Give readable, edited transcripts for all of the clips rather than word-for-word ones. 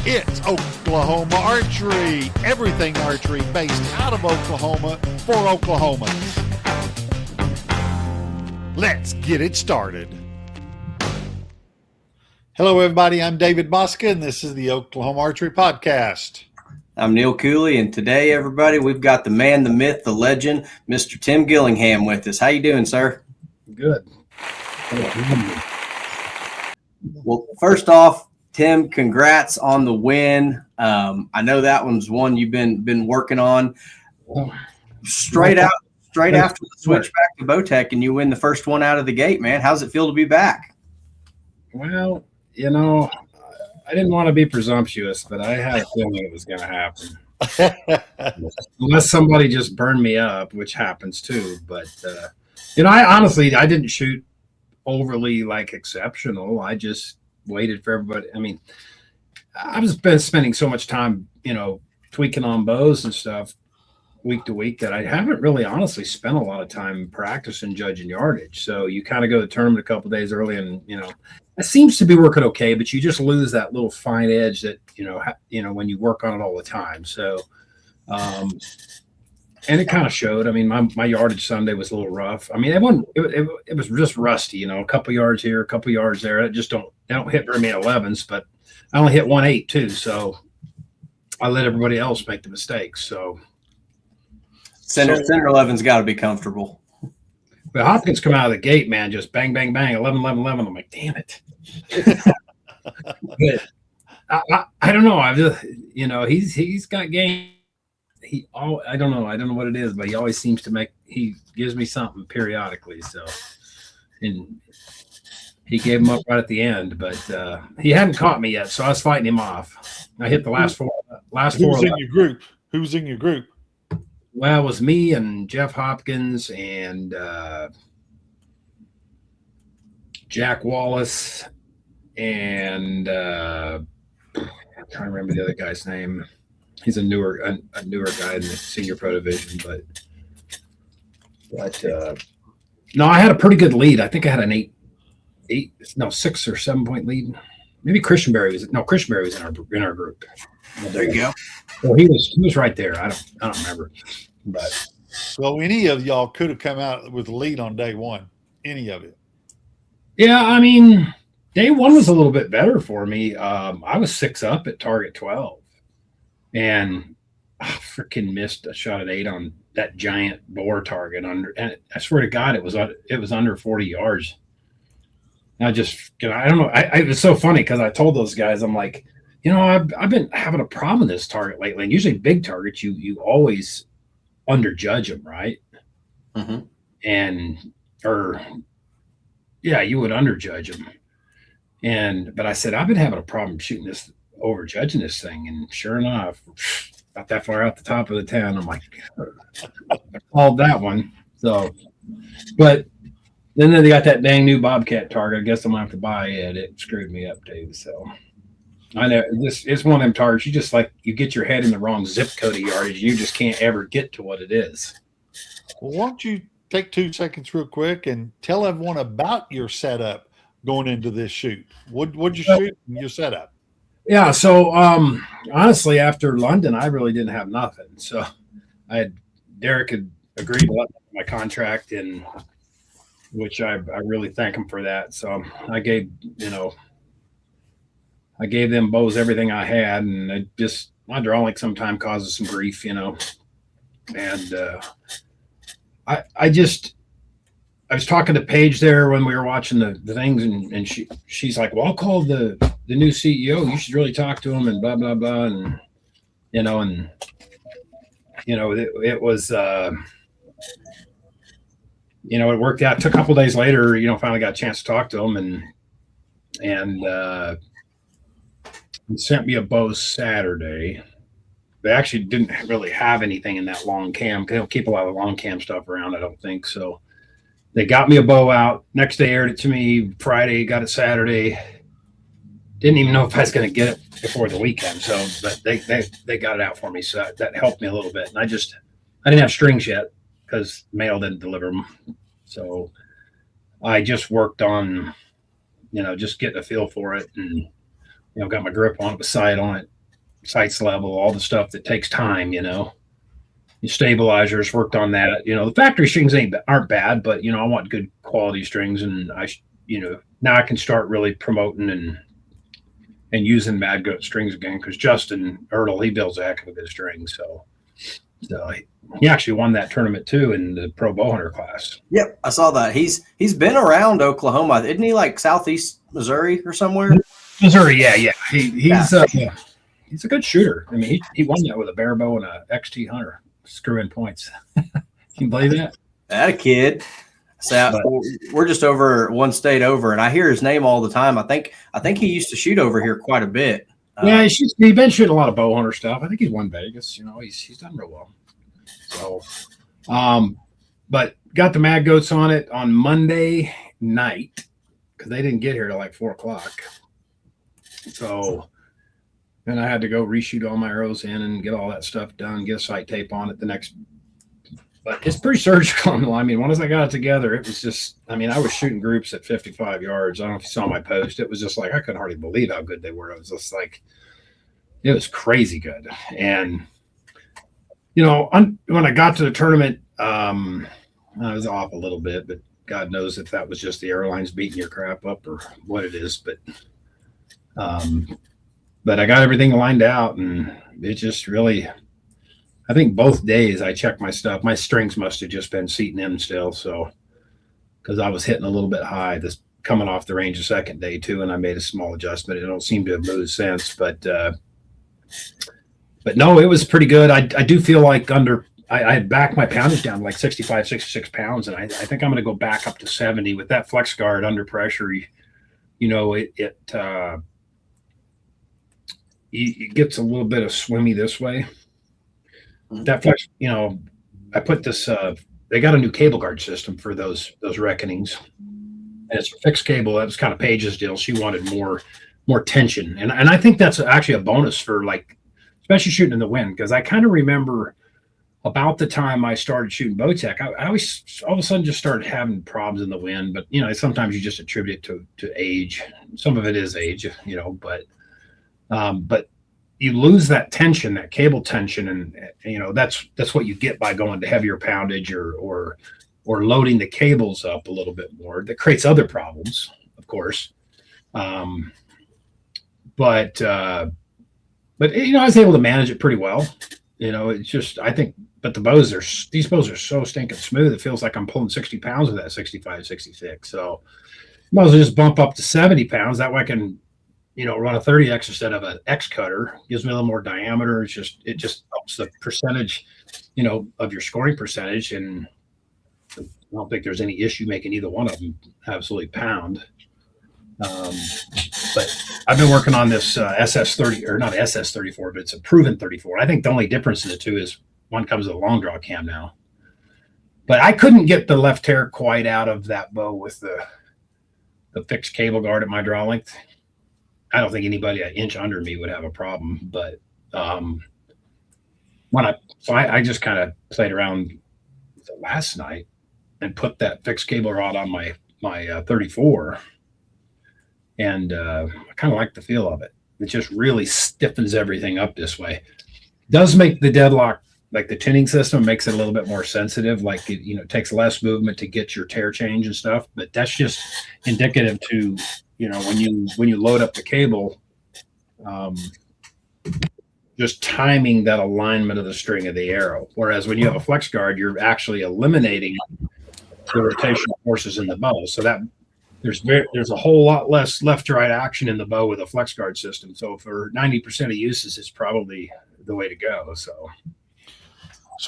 It's Oklahoma Archery. Everything archery based out of Oklahoma for Oklahomans. Let's get it started. Hello, everybody. I'm David Mosca, and this is the Oklahoma Archery Podcast. I'm Neil Cooley, and today, everybody, we've got the man, the myth, the legend, Mr. Tim Gillingham with us. How you doing, sir? Good. Well, first off, Tim, congrats on the win. I know that one's one you've been working on. Straight after the switch back to Bowtec, and you win the first one out of the gate, man. How's it feel to be back? Well, you know, I didn't want to be presumptuous, but I had a feeling it was going to happen. Unless somebody just burned me up, which happens too. But, I didn't shoot overly exceptional. I just waited for everybody. I mean, I've just been spending so much time, tweaking on bows and stuff week to week that I haven't really honestly spent a lot of time practicing judging yardage. So you kind of go to the tournament a couple of days early and, it seems to be working okay, but you just lose that little fine edge that, when you work on it all the time. So, and it kind of showed. I mean, my yardage Sunday was a little rough. I mean, it was just rusty, a couple yards here, a couple yards there. I don't hit very many 11s, but I only hit 1.8 too. So I let everybody else make the mistakes. So Center 11's got to be comfortable. But Hopkins come out of the gate, man, just bang, bang, bang, 11, 11, 11. I'm like, damn it. But I don't know. I've just, he's got game. I don't know what it is, but he always seems to he gives me something periodically. So, and he gave him up right at the end, but he hadn't caught me yet. So I was fighting him off. I hit the last four. Who's in your group? Who's in your group? Well, it was me and Jeff Hopkins and Jack Wallace and I'm trying to remember the other guy's name. He's a newer guy in the senior pro division, but no, I had a pretty good lead. I think I had an 6 or 7 point lead. Maybe Christian Berry was in our group. Well, there you go. Well, he was right there. I don't remember, but any of y'all could have come out with a lead on day one. Any of it? Yeah, I mean, day one was a little bit better for me. I was 6 up at target 12, and I freaking missed a shot at 8 on that giant boar target under. And I swear to God, it was under 40 yards. And I just, I don't know. It was so funny because I told those guys, I'm like, I've been having a problem with this target lately. And usually big targets, you always underjudge them, right? Mm-hmm. You would underjudge them. But I said, I've been having a problem shooting this, overjudging this thing. And sure enough, about that far out the top of the 10, I'm like, I called that one. So, but then they got that dang new Bobcat target. I guess I'm going to have to buy it. It screwed me up too. So I know it's one of them targets. You get your head in the wrong zip code of yardage. You just can't ever get to what it is. Well, why don't you take 2 seconds real quick and tell everyone about your setup going into this shoot. What'd you shoot in your setup? Yeah. So, honestly, after London, I really didn't have nothing. So Derek had agreed to let me my contract in, which I really thank him for that. So I gave them bows everything I had, and my drawing sometimes causes some grief, and I was talking to Paige there when we were watching the things, and she's like, well, I'll call the new CEO. You should really talk to him, and blah, blah, blah. And, it was, it worked out. It took a couple days later, finally got a chance to talk to him, and he sent me a bow Saturday. They actually didn't really have anything in that long cam. They don't keep a lot of long cam stuff around, I don't think. So they got me a bow out. Next day aired it to me. Friday, got it Saturday. Didn't even know if I was going to get it before the weekend. So, but they got it out for me. So that helped me a little bit. And I didn't have strings yet because mail didn't deliver them. So I just worked on, just getting a feel for it and got my grip on it, with sight on it, sights level, all the stuff that takes time, Your stabilizers, worked on that. The factory strings aren't bad, but I want good quality strings, and now I can start really promoting and using Mad Goat strings again, because Justin Ertl, he builds a heck of a good string. So he actually won that tournament too in the pro bow hunter class. Yep, I saw that. He's been around Oklahoma, isn't he? Like southeast Missouri or somewhere. Missouri, yeah. He's a good shooter. I mean, he won that with a bare bow and a XT Hunter, screw in points. Can you believe that? That a kid. So we're just over one state over, and I hear his name all the time. I think he used to shoot over here quite a bit. Yeah, he's been shooting a lot of bow hunter stuff. I think he's won Vegas. He's done real well. So, but got the Mad Goats on it on Monday night, because they didn't get here till like 4:00. So then I had to go reshoot all my arrows in and get all that stuff done, get a sight tape on it the next. But it's pretty surgical. I mean, once I got it together, it was just, I was shooting groups at 55 yards. I don't know if you saw my post. It was just like, I couldn't hardly believe how good they were. It was just like, it was crazy good. And, when I got to the tournament, I was off a little bit, but God knows if that was just the airlines beating your crap up or what it is. But I got everything lined out, and it just really, I think both days I checked my stuff. My strings must have just been seating in still. So, because I was hitting a little bit high this coming off the range the second day too, and I made a small adjustment. It don't seem to have moved since, but no, it was pretty good. I do feel like I had backed my poundage down to like 65, 66 pounds, and I think I'm going to go back up to 70 with that flex guard under pressure. It gets a little bit of swimmy this way. That flex, I put this. They got a new cable guard system for those reckonings, and it's a fixed cable. That was kind of Paige's deal. She wanted more tension, and I think that's actually a bonus for, like, especially shooting in the wind, because I kind of remember about the time I started shooting Bowtec, I always all of a sudden just started having problems in the wind. But sometimes you just attribute it to age. Some of it is age, but you lose that tension, that cable tension, and that's what you get by going to heavier poundage or loading the cables up a little bit more. That creates other problems, of course. But I was able to manage it pretty well. It's just, I think, but these bows are so stinking smooth. It feels like I'm pulling 60 pounds with that 65, 66. So might as well just bump up to 70 pounds. That way I can, run a 30X instead of an X cutter. Gives me a little more diameter. It just helps the percentage, of your scoring percentage. And I don't think there's any issue making either one of them absolutely pound. But I've been working on this SS30, or not SS34, but it's a proven 34. I think the only difference in the two is one comes with a long draw cam now. But I couldn't get the left hair quite out of that bow with the fixed cable guard at my draw length. I don't think anybody an inch under me would have a problem. But I just kind of played around last night and put that fixed cable rod on my 34. And I kind of like the feel of it. It just really stiffens everything up this way. Does make the deadlock, like the tuning system, makes it a little bit more sensitive. Like it takes less movement to get your tear change and stuff. But that's just indicative to, when you load up the cable, just timing that alignment of the string of the arrow. Whereas when you have a flex guard, you're actually eliminating the rotational forces in the bow. So that there's a whole lot less left to right action in the bow with a flex guard system. So for 90% of uses, it's probably the way to go. So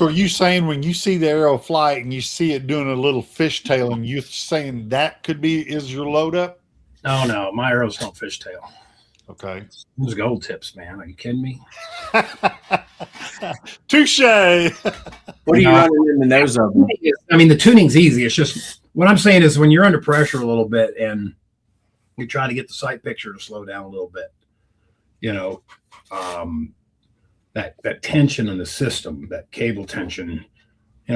are you saying when you see the arrow fly and you see it doing a little fishtailing, you saying that is your load up? No, my arrows don't fishtail. Okay. Those gold tips, man. Are you kidding me? Touche. What are you running in the nose of them? The tuning's easy. It's just, what I'm saying is when you're under pressure a little bit and you're trying to get the sight picture to slow down a little bit, that tension in the system, that cable tension,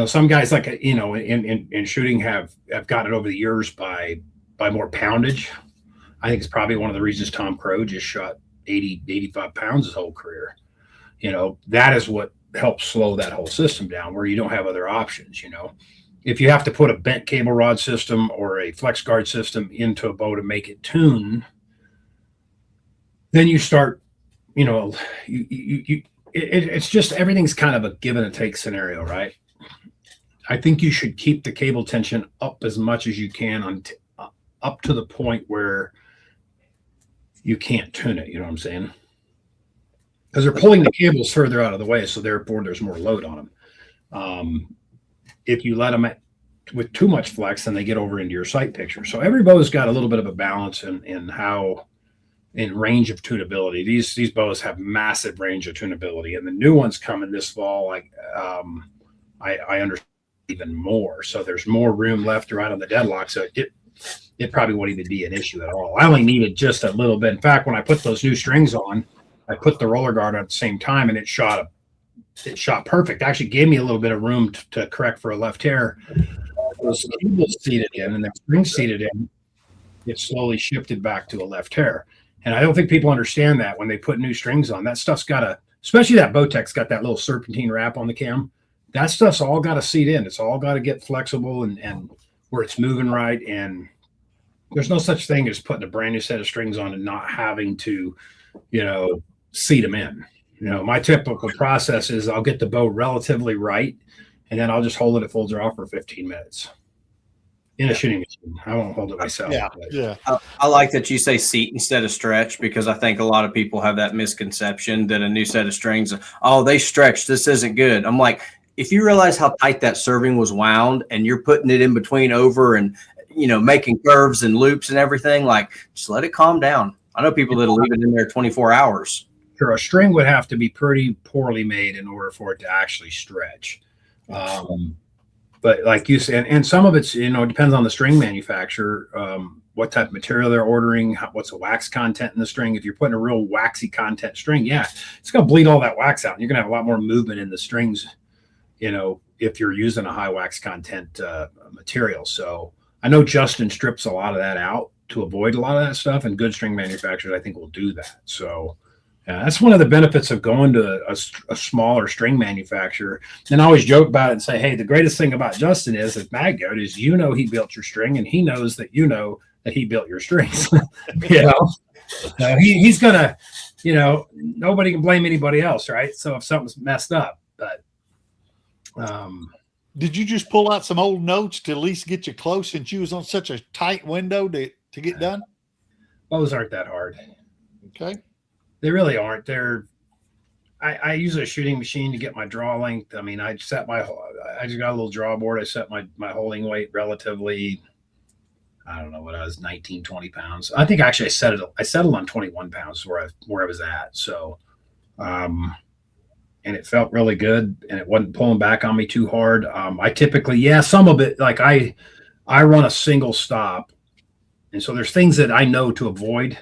some guys in shooting have gotten it over the years by more poundage. I think it's probably one of the reasons Tom Crow just shot 80, 85 pounds his whole career. That is what helps slow that whole system down, where you don't have other options. If you have to put a bent cable rod system or a flex guard system into a bow to make it tune, then you start, it's just everything's kind of a give and a take scenario, right? I think you should keep the cable tension up as much as you can up to the point where you can't tune it. You know what I'm saying? Because they're pulling the cables further out of the way, so therefore there's more load on them. If you let them with too much flex, then they get over into your sight picture. So every bow's got a little bit of a balance in range of tunability. These bows have massive range of tunability, and the new ones coming this fall. I understand even more. So there's more room left around on the deadlock. So it probably wouldn't even be an issue at all. I only needed just a little bit. In fact, when I put those new strings on, I put the roller guard on at the same time, and it shot perfect. Actually gave me a little bit of room to correct for a left hair. Those cables seated in and the strings seated in, it slowly shifted back to a left hair. And I don't think people understand that when they put new strings on. That stuff's got especially that Bowtec's got that little serpentine wrap on the cam. That stuff's all got to seat in. It's all got to get flexible and where it's moving right. And there's no such thing as putting a brand new set of strings on and not having to, seat them in. My typical process is I'll get the bow relatively right, and then I'll just hold it at full draw for 15 minutes in a shooting machine. I won't hold it myself. Yeah. I like that you say seat instead of stretch, because I think a lot of people have that misconception that a new set of strings, they stretch, this isn't good. I'm like, if you realize how tight that serving was wound and you're putting it in between over and, making curves and loops and everything, just let it calm down. I know people that'll leave it in there 24 hours. Sure, a string would have to be pretty poorly made in order for it to actually stretch. But like you said, and some of it's, depends on the string manufacturer, what type of material they're ordering, what's the wax content in the string. If you're putting a real waxy content string, it's going to bleed all that wax out. And you're going to have a lot more movement in the strings, if you're using a high wax content material. So I know Justin strips a lot of that out to avoid a lot of that stuff, and good string manufacturers, I think, will do that. So that's one of the benefits of going to a smaller string manufacturer. And I always joke about it and say, hey, the greatest thing about Justin is that Maggoat is, he built your string, and he knows that that he built your strings. He's gonna, nobody can blame anybody else, right? So if something's messed up, but did you just pull out some old notes to at least get you close, since you was on such a tight window to get done? Bows aren't that hard. Okay. They really aren't. I use a shooting machine to get my draw length. I mean, I just got a little draw board. I set my holding weight relatively, I don't know what I was, 19, 20 pounds. I think actually I settled on 21 pounds where I was at. So, and it felt really good, and it wasn't pulling back on me too hard. I typically, some of it, like I run a single stop. And so there's things that I know to avoid,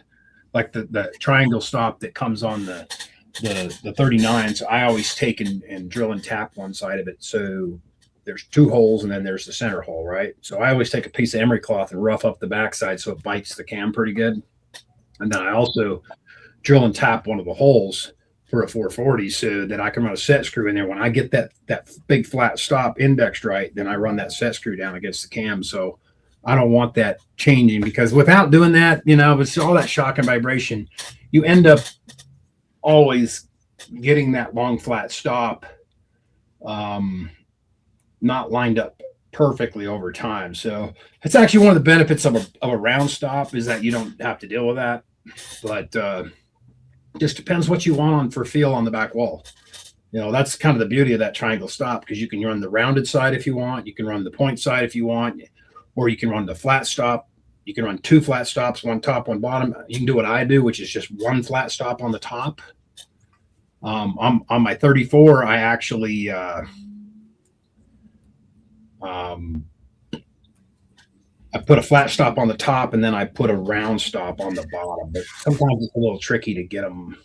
like the triangle stop that comes on the 39s. I always take and drill and tap one side of it. So there's two holes, and then there's the center hole, right? So I always take a piece of emery cloth and rough up the backside so it bites the cam pretty good. And then I also drill and tap one of the holes for a 440 so that I can run a set screw in there. When I get that big flat stop indexed right, then I run that set screw down against the cam. So I don't want that changing, because without doing that, it's all that shock and vibration. You end up always getting that long flat stop not lined up perfectly over time. So it's actually one of the benefits of a round stop, is that you don't have to deal with that. But just depends what you want for feel on the back wall. That's kind of the beauty of that triangle stop, because you can run the rounded side if you want. You can run the point side if you want. Or you can run the flat stop. You can run two flat stops, one top, one bottom. You can do what I do, which is just one flat stop on the top. On my 34, I actually I put a flat stop on the top, and then I put a round stop on the bottom. But sometimes it's a little tricky to get them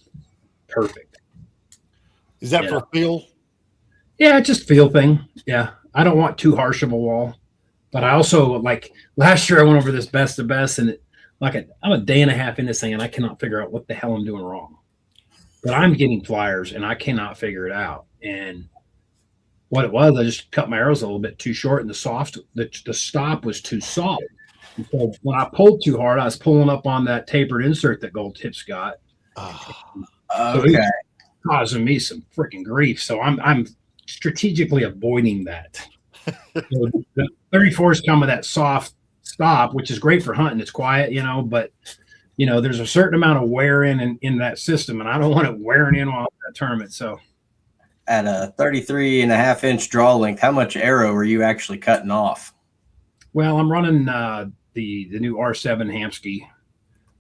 perfect. Is that for feel? Yeah, it's just feel thing. Yeah, I don't want too harsh of a wall. But I also, like last year, I went over this best of best, and I'm a day and a half in this thing and I cannot figure out what the hell I'm doing wrong. But I'm getting flyers and I cannot figure it out. And what it was, I just cut my arrows a little bit too short, and the stop was too soft. And so when I pulled too hard, I was pulling up on that tapered insert that Gold Tips got. So Okay. Causing me some freaking grief. So I'm strategically avoiding that. So the 34s come with that soft stop, which is great for hunting. It's quiet, but there's a certain amount of wear in that system, and I don't want it wearing in while that tournament. So at a 33.5-inch draw length, how much arrow are you actually cutting off? Well, I'm running the new R7 Hamsky,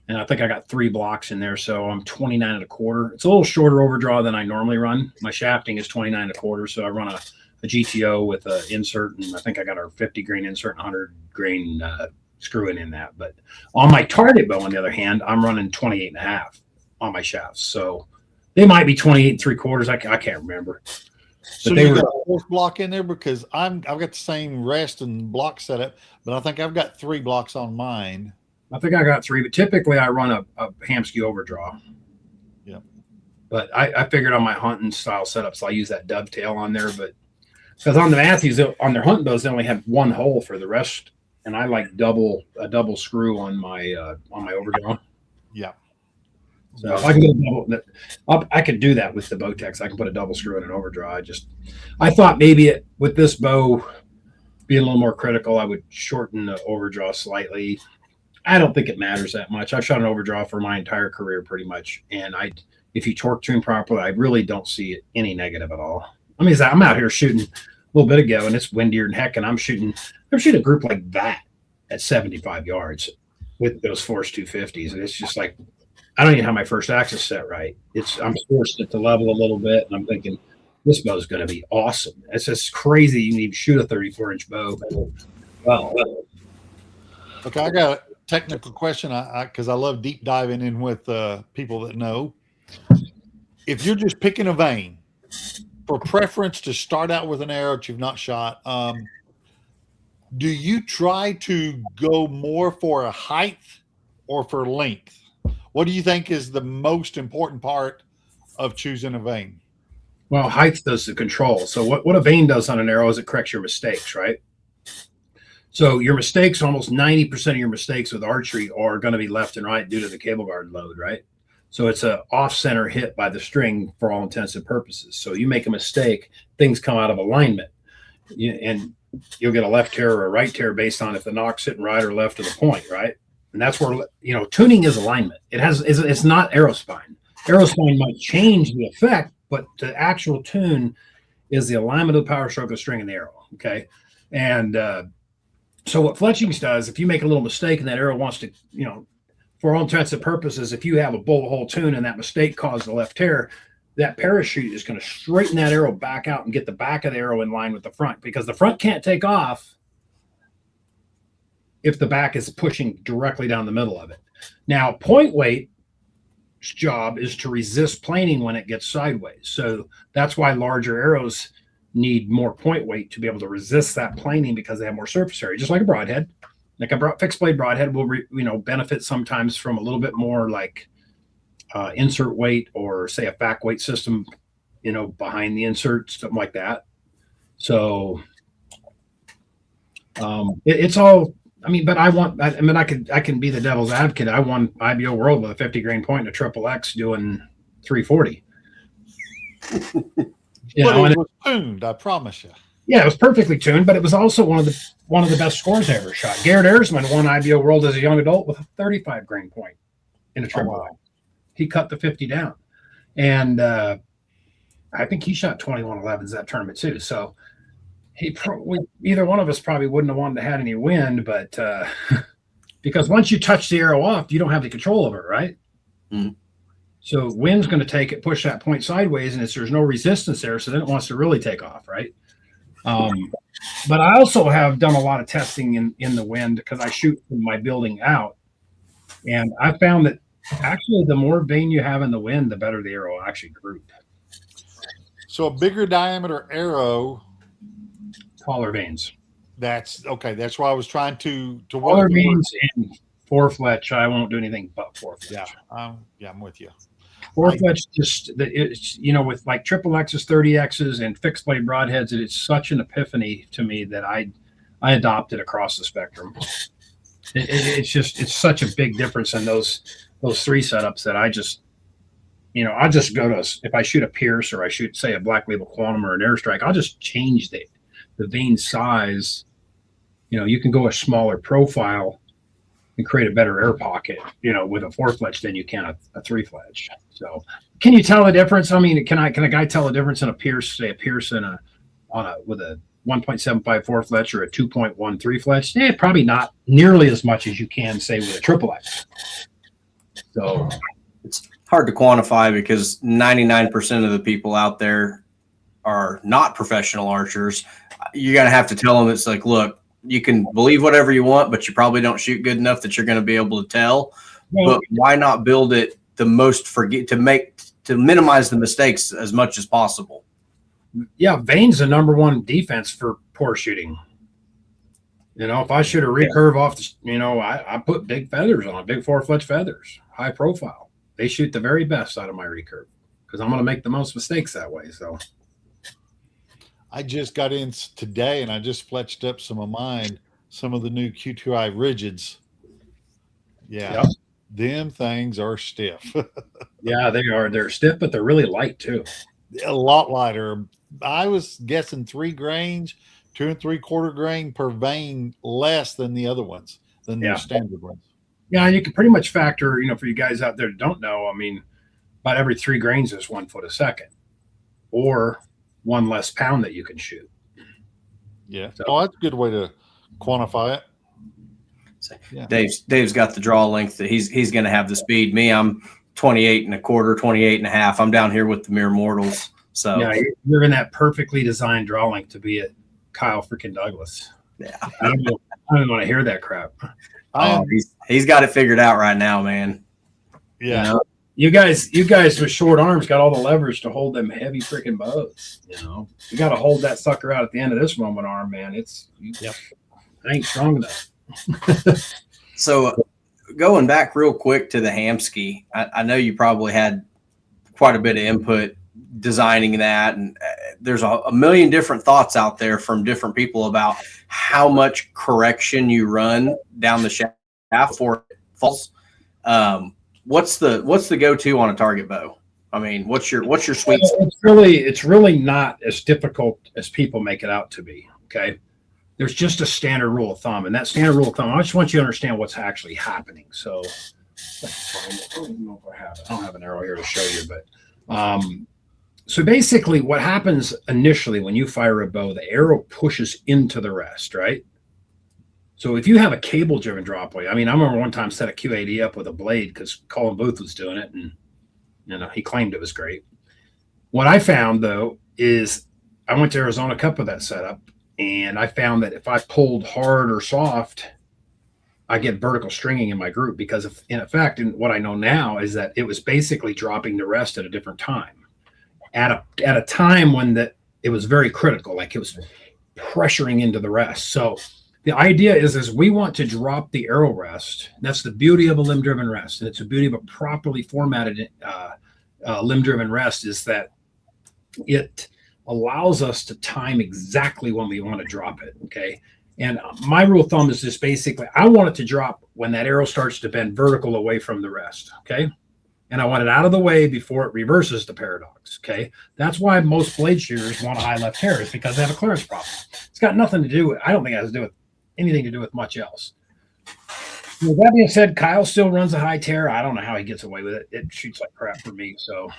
and I think I got 3 blocks in there, so I'm 29.25. It's a little shorter overdraw than I normally run. My shafting is 29.25, so I run a GTO with an insert, and I think I got our 50 grain insert and 100 grain screwing in that. But on my target bow, on the other hand, I'm running 28.5 on my shafts, so they might be 28.75. I can't remember. So you got a 4th block in there? Because I've got the same rest and block setup, but I think I've got 3 blocks on mine. I think I got 3, but typically I run a Hamsky overdraw. Yeah. But I figured on my hunting style setups, I'll use that dovetail on there. But because on the Matthews, on their hunting bows, they only have 1 hole for the rest, and I like a double screw on my overdraw. Yeah. So if I can get a double, I could do that with the Bowtecs. I can put a double screw in an overdraw. I thought maybe with this bow being a little more critical, I would shorten the overdraw slightly. I don't think it matters that much. I've shot an overdraw for my entire career pretty much, and if you torque tune properly, I really don't see it any negative at all. I mean, I'm out here shooting a little bit ago, and it's windier than heck, and I'm shooting a group like that at 75 yards with those Force 250s, and it's just like, I don't even have my first axis set right. I'm forced it to level a little bit, and I'm thinking this bow is going to be awesome. It's just crazy you can even shoot a 34-inch bow. Well, okay, I got a technical question because I love deep diving in with people that know. If you're just picking a vein for preference to start out with an arrow that you've not shot, do you try to go more for a height or for length? What do you think is the most important part of choosing a vein? Well, height does the control. So what a vein does on an arrow is it corrects your mistakes, right? So your mistakes, almost 90% of your mistakes with archery are going to be left and right due to the cable guard load, right? So it's a off-center hit by the string for all intents and purposes. So you make a mistake, things come out of alignment, and you'll get a left tear or a right tear based on if the knock's sitting right or left of the point, right? And that's where, tuning is alignment. It's not arrow spine. Arrow spine might change the effect, but the actual tune is the alignment of the power stroke of the string and the arrow. Okay. And so what fletchings does, if you make a little mistake and that arrow wants to, for all intents and purposes, if you have a bullet hole tune and that mistake caused the left tear, that parachute is going to straighten that arrow back out and get the back of the arrow in line with the front, because the front can't take off if the back is pushing directly down the middle of it. Now, point weight's job is to resist planing when it gets sideways. So that's why larger arrows need more point weight to be able to resist that planing, because they have more surface area, just like a broadhead. Like a fixed blade broadhead will benefit sometimes from a little bit more like insert weight, or say a back weight system, behind the insert, something like that. So it's all, but I can be the devil's advocate. I won IBO World with a 50 grain point and a triple X doing 340. But it was tuned, I promise you. Yeah, it was perfectly tuned, but it was also one of the best scores I ever shot. Garrett Erzman won IBO World as a young adult with a 35 grain point in a triple X. He cut the 50 down, and I think he shot 21-11s that tournament too. So either one of us probably wouldn't have wanted to have any wind, but because once you touch the arrow off, you don't have the control of it, right? Mm-hmm. So wind's going to take it, push that point sideways, and there's no resistance there, so then it wants to really take off, right? But I also have done a lot of testing in the wind, because I shoot from my building out, and I found that actually the more vein you have in the wind, the better the arrow will actually group. So a bigger diameter arrow, taller veins. That's okay. That's why I was trying to taller veins and 4 fletch, I won't do anything but 4 fletch. Yeah, I'm with you. 4 fletch, just it's, you know, with like triple X's, 30X's, and fixed blade broadheads, it's such an epiphany to me that I adopted across the spectrum. It's such a big difference in those 3 setups that I just, you know, I'll just go to, if I shoot a Pierce or I shoot, say, a Black Label Quantum or an Airstrike, I'll just change the vane size. You know, you can go a smaller profile and create a better air pocket, you know, with a 4 fletch than you can a 3 fletch. So, can you tell the difference? I mean, can a guy tell the difference in a Pierce, say a Pierce with a 1.75 4 fletch or a 2.13 fletch? Probably not nearly as much as you can say with a triple X. So it's hard to quantify because 99% of the people out there are not professional archers. You're going to have to tell them, it's like, look, you can believe whatever you want, but you probably don't shoot good enough that you're going to be able to tell. Well, but why not build it the most to minimize the mistakes as much as possible? Yeah, vane's the number one defense for poor shooting. You know, if I shoot a recurve off the, you know, I put big feathers on, big 4 fletch feathers, high profile. They shoot the very best out of my recurve because I'm going to make the most mistakes that way. So I just got in today and I just fletched up some of mine, some of the new Q2i rigids. Yeah. Yep. Them things are stiff. Yeah, they are. They're stiff, but they're really light too. A lot lighter. I was guessing 3 grains, 2 3/4 grain per vane less than the other ones, than the standard ones. Yeah, and you can pretty much factor, you know, for you guys out there that don't know, I mean, about every 3 grains is 1 foot a second, or 1 less pound that you can shoot. Yeah. So, that's a good way to quantify it. Yeah. Dave's got the draw length that he's going to have the speed. Me, I'm 28 1/4, 28 1/2. I'm down here with the mere mortals. So yeah, you're in that perfectly designed draw length to be at Kyle freaking Douglas. Yeah. I don't want to hear that crap. Oh, he's got it figured out right now, man. Yeah. You know, you guys with short arms got all the leverage to hold them heavy freaking bows. You know, you got to hold that sucker out at the end of this moment arm, man. I ain't strong enough. So going back real quick to the Hamsky, I know you probably had quite a bit of input designing that, and there's a million different thoughts out there from different people about how much correction you run down the shaft before it falls. What's the go-to on a target bow? I mean, what's your sweet spot? It's really not as difficult as people make it out to be. Okay. There's just a standard rule of thumb, and that standard rule of thumb, I just want you to understand what's actually happening. So I don't know if I don't have an arrow here to show you, but so basically what happens initially when you fire a bow, the arrow pushes into the rest, right? So if you have a cable driven drop weight, I mean, I remember one time set a Q80 up with a blade because Colin Booth was doing it, and you know, he claimed it was great. What I found though is I went to Arizona Cup with that setup, and I found that if I pulled hard or soft, I get vertical stringing in my group because in effect, and what I know now is that it was basically dropping the rest at a different time, at a time when it was very critical, like it was pressuring into the rest. So the idea is we want to drop the arrow rest. That's the beauty of a limb-driven rest, and it's the beauty of a properly formatted limb-driven rest is that it allows us to time exactly when we want to drop it, okay? And my rule of thumb is just basically I want it to drop when that arrow starts to bend vertical away from the rest, okay? And I want it out of the way before it reverses the paradox, okay? That's why most blade shooters want a high left tear, is because they have a clearance problem. It's got nothing to do with, I don't think it has to do with anything to do with much else. With that being said, Kyle still runs a high tear. I don't know how he gets away with it. It shoots like crap for me. So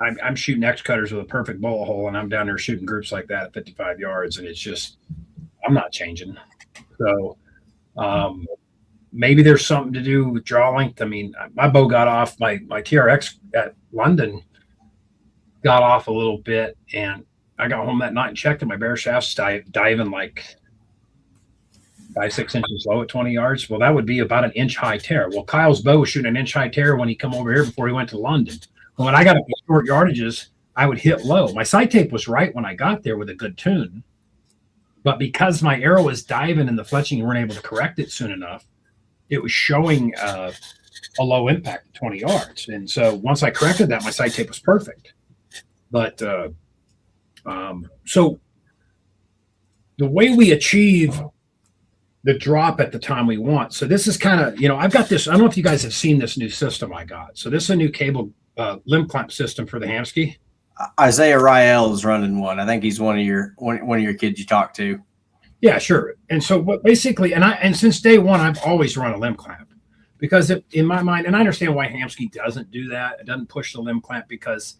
I'm shooting X cutters with a perfect bullet hole, and I'm down there shooting groups like that at 55 yards, and it's just, I'm not changing. So maybe there's something to do with draw length. I mean, my bow got off, my TRX at London got off a little bit, and I got home that night and checked, and my bare shaft's diving like 5-6 inches low at 20 yards. Well, that would be about an inch high tear. Well, Kyle's bow was shooting an inch high tear when he come over here before he went to London. Well, when I got up to short yardages, I would hit low. My sight tape was right when I got there with a good tune. But because my arrow was diving and the fletching weren't able to correct it soon enough, it was showing a low impact at 20 yards. And so once I corrected that, my sight tape was perfect. But so the way we achieve the drop at the time we want. So this is kind of, I've got this. I don't know if you guys have seen this new system I got. So this is a new cable limb clamp system for the Hamsky. Isaiah Rael is running one. I think he's one of your kids you talk to. Yeah, sure. And so what basically, and since day one, I've always run a limb clamp because in my mind, and I understand why Hamsky doesn't do that. It doesn't push the limb clamp because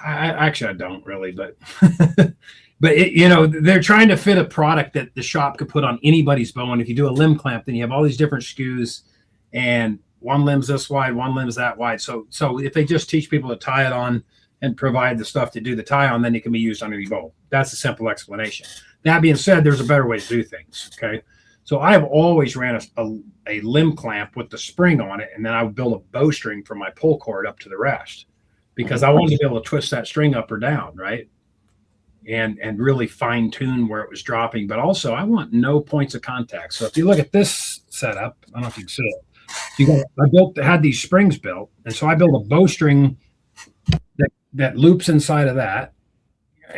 I don't really, but but they're trying to fit a product that the shop could put on anybody's bow. And if you do a limb clamp, then you have all these different SKUs, and one limb's this wide, one limb's that wide. So if they just teach people to tie it on and provide the stuff to do the tie on, then it can be used on any bow. That's a simple explanation. That being said, there's a better way to do things. Okay. So I have always ran a limb clamp with the spring on it, and then I would build a bowstring from my pull cord up to the rest because I wanted to be able to twist that string up or down, right? And really fine tune where it was dropping. But also I want no points of contact. So if you look at this setup, I don't know if you can see it. I had these springs built, and so I built a bowstring that loops inside of that.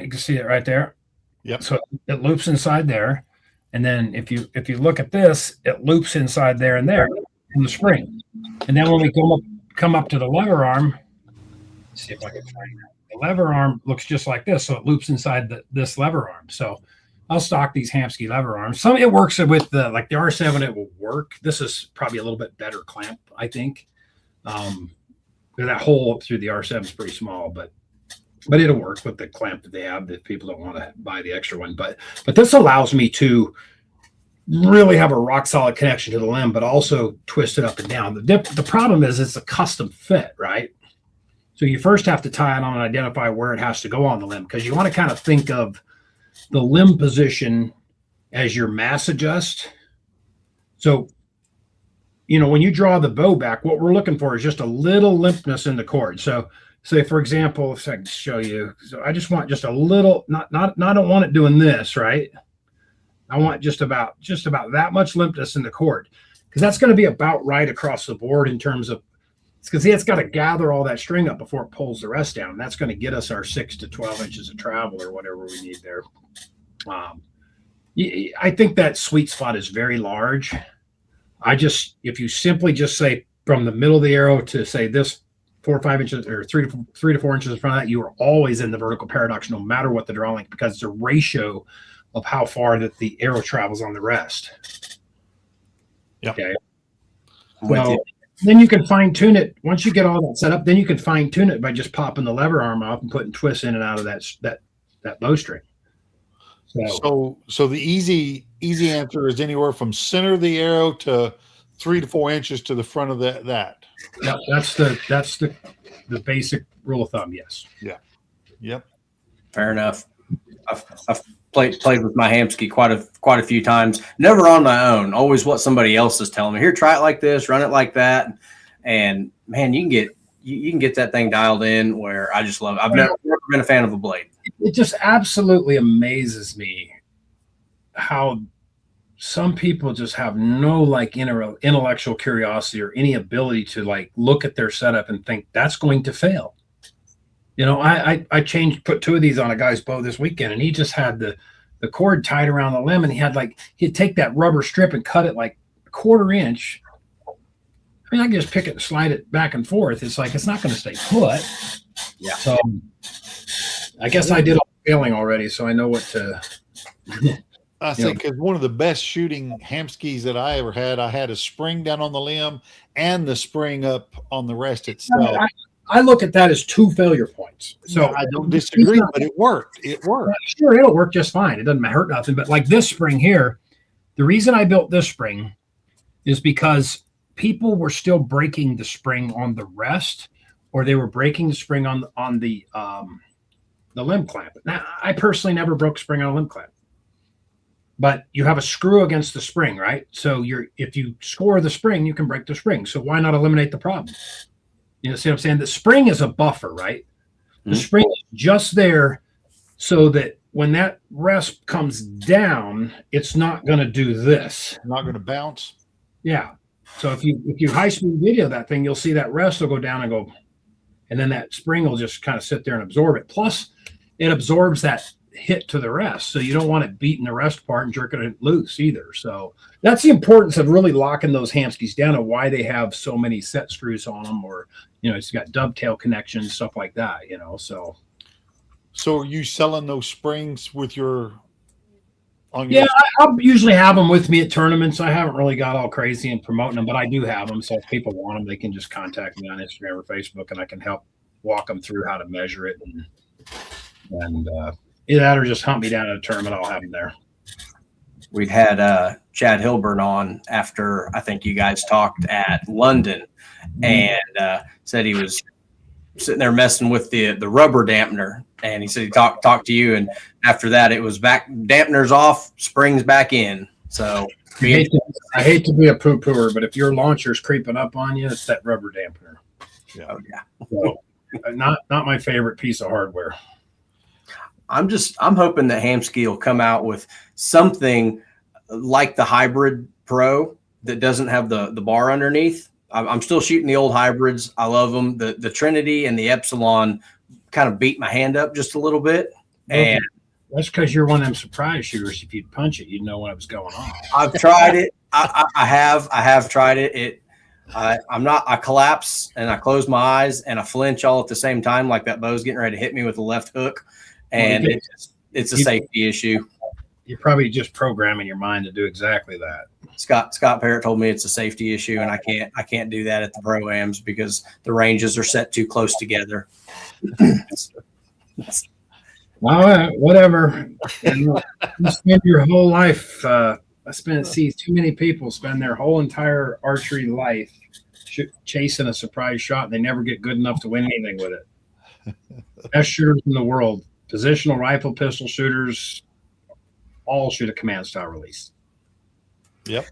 You can see it right there. Yep. So it loops inside there, and then if you look at this, it loops inside there and there in the spring. And then when we come up to the lever arm, let's see if I can find that. The lever arm looks just like this, so it loops inside this lever arm. So I'll stock these Hamsky lever arms. Some it works with the R7. It will work. This is probably a little bit better clamp, I think. That hole up through the R7 is pretty small, but it'll work with the clamp that they have if people don't want to buy the extra one. But this allows me to really have a rock solid connection to the limb, but also twist it up and down. The problem is it's a custom fit, right? So you first have to tie it on and identify where it has to go on the limb, because you want to kind of think of the limb position as your mass adjust. So, when you draw the bow back, what we're looking for is just a little limpness in the cord. So say, for example, if I can show you, so I just want just a little, I don't want it doing this, right? I want just about that much limpness in the cord, because that's going to be about right across the board in terms of, because it's got to gather all that string up before it pulls the rest down. That's going to get us our 6 to 12 inches of travel or whatever we need there. I think that sweet spot is very large. If you simply just say from the middle of the arrow to say this 4 or 5 inches or 3 to 4 inches in front of that, you are always in the vertical paradox, no matter what the draw length, because it's a ratio of how far that the arrow travels on the rest. Yep. Okay. Well, then you can fine tune it. Once you get all that set up, then you can fine tune it by just popping the lever arm off and putting twists in and out of that bowstring. So the easy answer is anywhere from center of the arrow to 3 to 4 inches to the front of that. Yep, that's the basic rule of thumb. Yes. Yeah. Yep. Fair enough. I've played with my Hamsky quite a few times. Never on my own. Always what somebody else is telling me. Here, try it like this, run it like that, and man, you can get that thing dialed in where I just love it. I've never been a fan of a blade. It just absolutely amazes me how some people just have no intellectual curiosity or any ability to look at their setup and think that's going to fail. I put 2 of these on a guy's bow this weekend, and he just had the cord tied around the limb, and he'd take that rubber strip and cut it like a 1/4 inch. I mean, I can just pick it and slide it back and forth. It's not going to stay put. Yeah. So I guess I did all the failing already, so I know what to. I think because one of the best shooting Hamskys that I ever had, I had a spring down on the limb and the spring up on the rest itself. I look at that as 2 failure points. So I don't disagree, but it worked. It worked. Sure, it'll work just fine. It doesn't hurt nothing. But like this spring here, the reason I built this spring is because people were still breaking the spring on the rest, or they were breaking the spring on the limb clamp. Now, I personally never broke spring on a limb clamp. But you have a screw against the spring, right? So if you score the spring, you can break the spring. So why not eliminate the problem? You know, see what I'm saying? The spring is a buffer, right? The spring is just there so that when that rest comes down, it's not going to do this. Not going to bounce. Yeah. So if you high speed video that thing, you'll see that rest will go down and go, and then that spring will just kind of sit there and absorb it. Plus, it absorbs that hit to the rest, so you don't want it beating the rest apart and jerking it loose either. So that's the importance of really locking those hamskis down, and why they have so many set screws on them, or it's got dovetail connections, stuff like that. So are you selling those springs with your? Yeah, I'll usually have them with me at tournaments. I haven't really got all crazy in promoting them, but I do have them. So if people want them, they can just contact me on Instagram or Facebook, and I can help walk them through how to measure it, and either that or just hunt me down at a tournament. I'll have them there. We'd had Chad Hilburn on after I think you guys talked at London, and said he was sitting there messing with the rubber dampener, and he said he talked to you, and after that it was back, dampeners off, springs back in. So I hate to be a poo-pooer, but if your launcher's creeping up on you, it's that rubber dampener. Yeah. Oh, yeah. So, not my favorite piece of hardware. I'm hoping that Hamskea will come out with something like the Hybrid Pro that doesn't have the bar underneath. I'm still shooting the old hybrids. I love them. The Trinity and the Epsilon kind of beat my hand up just a little bit. Okay. And that's because you're one of them surprise shooters. If you'd punch it, you'd know what was going on. I've tried it. I have tried it. I collapse and I close my eyes and I flinch all at the same time, like that bow's getting ready to hit me with a left hook. And it's a safety issue. You're probably just programming your mind to do exactly that. Scott Parrott told me it's a safety issue, and I can't do that at the pro-ams because the ranges are set too close together. Well, whatever. You spend your whole life. See too many people spend their whole entire archery life chasing a surprise shot, and they never get good enough to win anything with it. Best shooters in the world, positional rifle, pistol shooters, all shoot a command style release. Yep.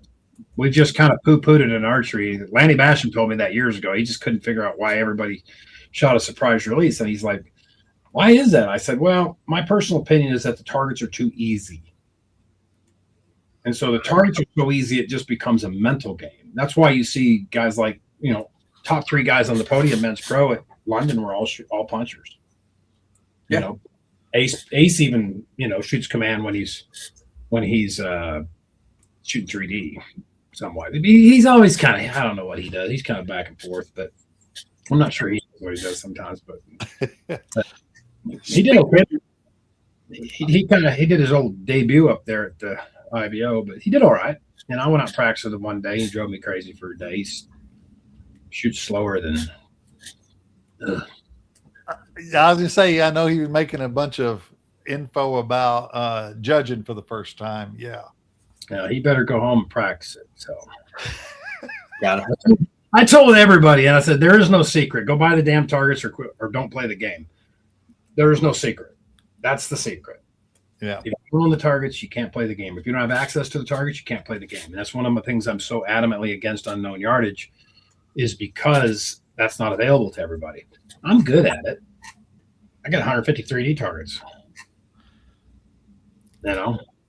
We just kind of poo-pooed it in archery. Lanny Basham told me that years ago. He just couldn't figure out why everybody shot a surprise release. And he's like, why is that? I said, well, my personal opinion is that the targets are too easy. And so the targets are so easy, it just becomes a mental game. That's why you see guys like, top 3 guys on the podium, men's pro at London were all punchers. Yeah. Ace even, shoots command when he's shooting 3D somewhat. He's always kind of, I don't know what he does. He's kind of back and forth, but I'm not sure he knows what he does sometimes. But he did okay. He did his old debut up there at the IBO, but he did all right. And I went out and practiced with him one day. He drove me crazy for a day. He shoots slower than. I was gonna say, I know he was making a bunch of info about judging for the first time. Yeah. He better go home and practice it. So, got it. I told everybody, and I said, there is no secret. Go buy the damn targets or don't play the game. There is no secret. That's the secret. Yeah. If you don't own the targets, you can't play the game. If you don't have access to the targets, you can't play the game. And that's one of the things I'm so adamantly against unknown yardage, is because that's not available to everybody. I'm good at it. I got 150 3D targets.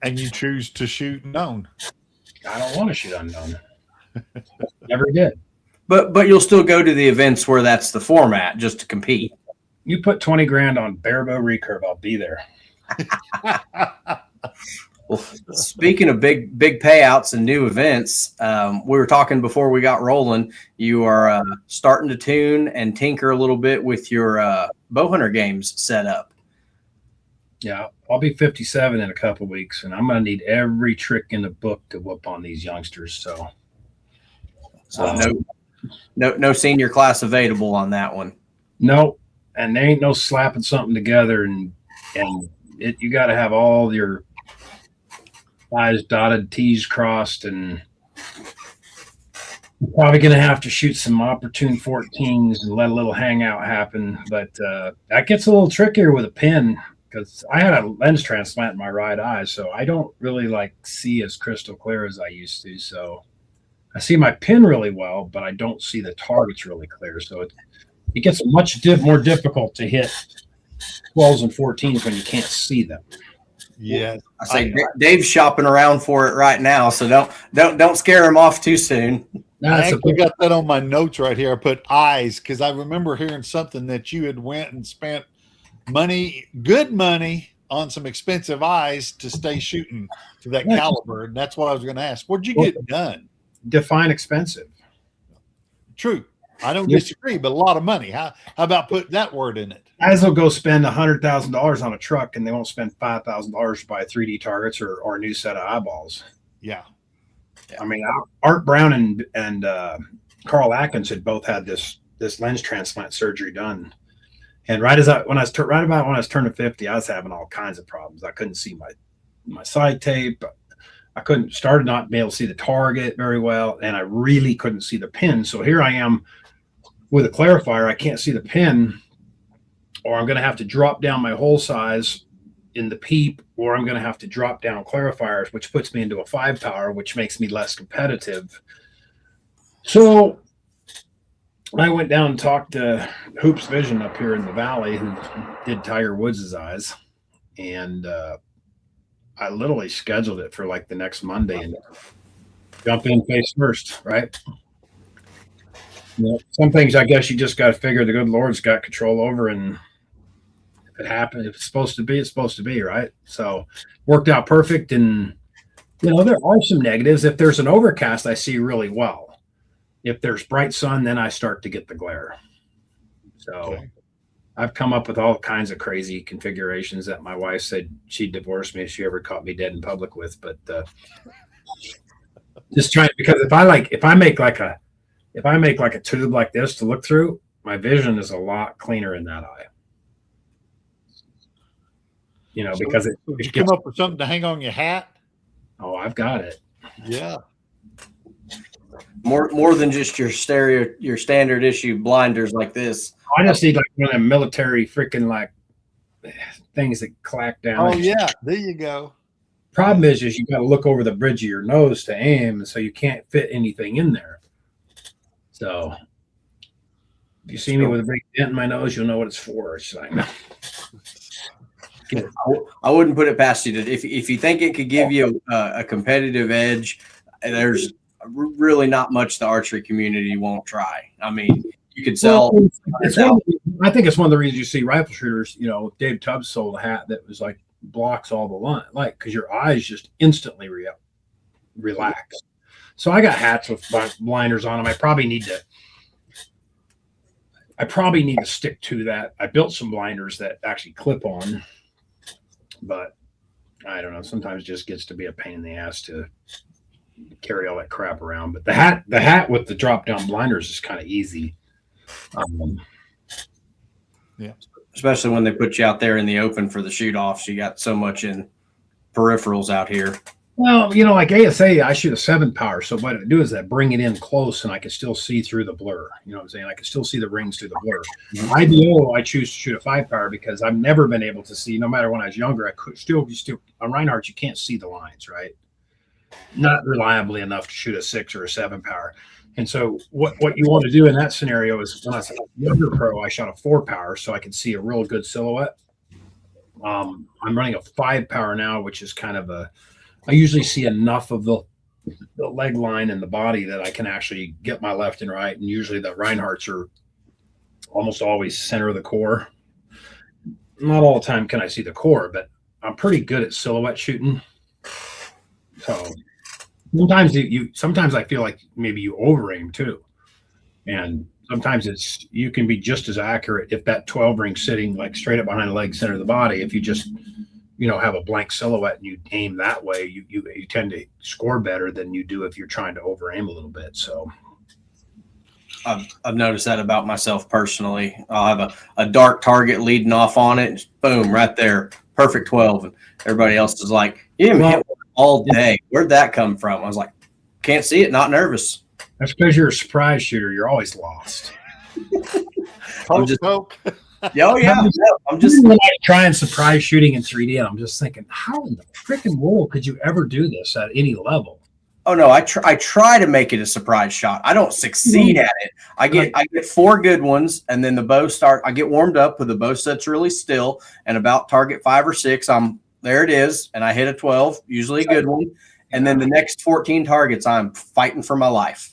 And you choose to shoot known. I don't want to shoot unknown. Never did. But you'll still go to the events where that's the format just to compete. You put 20 grand on barebow recurve, I'll be there. Well, speaking of big payouts and new events, we were talking before we got rolling. You are starting to tune and tinker a little bit with your bow hunter games set up. Yeah, I'll be 57 in a couple of weeks, and I'm going to need every trick in the book to whoop on these youngsters. So no senior class available on that one. No, and there ain't no slapping something together, and you got to have all your I's dotted, T's crossed, and you're probably going to have to shoot some opportune 14s and let a little hangout happen. But that gets a little trickier with a pin, because I had a lens transplant in my right eye, so I don't really see as crystal clear as I used to. So I see my pin really well, but I don't see the targets really clear. So it gets much more difficult to hit 12s and 14s when you can't see them. Yes. I say Dave's shopping around for it right now, so don't scare him off too soon. I actually got that on my notes right here. I put eyes because I remember hearing something that you had went and spent money, good money, on some expensive eyes to stay shooting to that caliber. And that's what I was going to ask. What'd you get done? Define expensive. True. I don't disagree, but a lot of money. How about put that word in it? Guys will go spend $100,000 on a truck, and they won't spend $5,000 to buy 3D targets or a new set of eyeballs. Yeah. I mean, Art Brown and Carl Atkins had both had this lens transplant surgery done, and when I was turning 50, I was having all kinds of problems. I couldn't see my sight tape. I started not being able to see the target very well, and I really couldn't see the pin. So here I am with a clarifier. I can't see the pin, or I'm going to have to drop down my hole size in the peep, or I'm going to have to drop down clarifiers, which puts me into a 5-power, which makes me less competitive. So I went down and talked to Hoops Vision up here in the valley, who did Tiger Woods' eyes, and I literally scheduled it for like the next Monday and jump in face first, right? Some things I guess you just got to figure the good Lord's got control over, and if it happened, if it's supposed to be, it's supposed to be, right? So worked out perfect. And there are some negatives. If there's an overcast, I see really well. If there's bright sun, then I start to get the glare. So I've come up with all kinds of crazy configurations that my wife said she'd divorce me if she ever caught me dead in public with. But just trying, because if I make like a tube like this to look through, my vision is a lot cleaner in that eye. Because you come up with something to hang on your hat. Oh, I've got it. Yeah. More than just your standard issue blinders like this. I just need like one of them military freaking like things that clack down. Oh yeah, there you go. Problem is you got to look over the bridge of your nose to aim, so you can't fit anything in there. So if you see me with a big dent in my nose, you'll know what it's for. It's like, no. I wouldn't put it past you that if you think it could give you a competitive edge, there's really not much the archery community won't try. I mean, you could sell. I think it's one of the reasons you see rifle shooters. Dave Tubbs sold a hat that was like blocks all the light, because your eyes just instantly relax. So I got hats with blinders on them. I probably need to stick to that. I built some blinders that actually clip on, but I don't know. Sometimes it just gets to be a pain in the ass to carry all that crap around. But the hat with the drop down blinders is kind of easy. Yeah. Especially when they put you out there in the open for the shoot offs. You got so much in peripherals out here. Well, like ASA, I shoot a 7-power. So what I do is that bring it in close, and I can still see through the blur. You know what I'm saying? I can still see the rings through the blur. Mm-hmm. IBO, I choose to shoot a 5-power because I've never been able to see, no matter when I was younger, I could still on Reinhardt, you can't see the lines, right? Not reliably enough to shoot a 6 or a 7-power. And so what you want to do in that scenario is, when I was a younger pro, I shot a 4-power so I could see a real good silhouette. I'm running a 5-power now, which is kind of I usually see enough of the leg line and the body that I can actually get my left and right. And usually the Reinhardts are almost always center of the core. Not all the time can I see the core, but I'm pretty good at silhouette shooting. So sometimes I feel like maybe you over aim too. And sometimes you can be just as accurate if that 12 ring sitting like straight up behind the leg, center of the body. If you just have a blank silhouette and you aim that way, you tend to score better than you do if you're trying to over aim a little bit. So I've noticed that about myself personally. I'll have a dark target leading off on it, and boom, right there, perfect 12. And everybody else is like, you didn't hit all day. Where'd that come from? I was like, can't see it, not nervous. That's because you're a surprise shooter. You're always lost. I'm just I'm just trying surprise shooting in 3D, and I'm just thinking, how in the freaking world could you ever do this at any level? Oh no, I try to make it a surprise shot. I don't succeed at it. I get 4 good ones, and then I get warmed up with the bow sets really still, and about target 5 or 6, I'm there it is. And I hit a 12, usually a good one. And then the next 14 targets, I'm fighting for my life.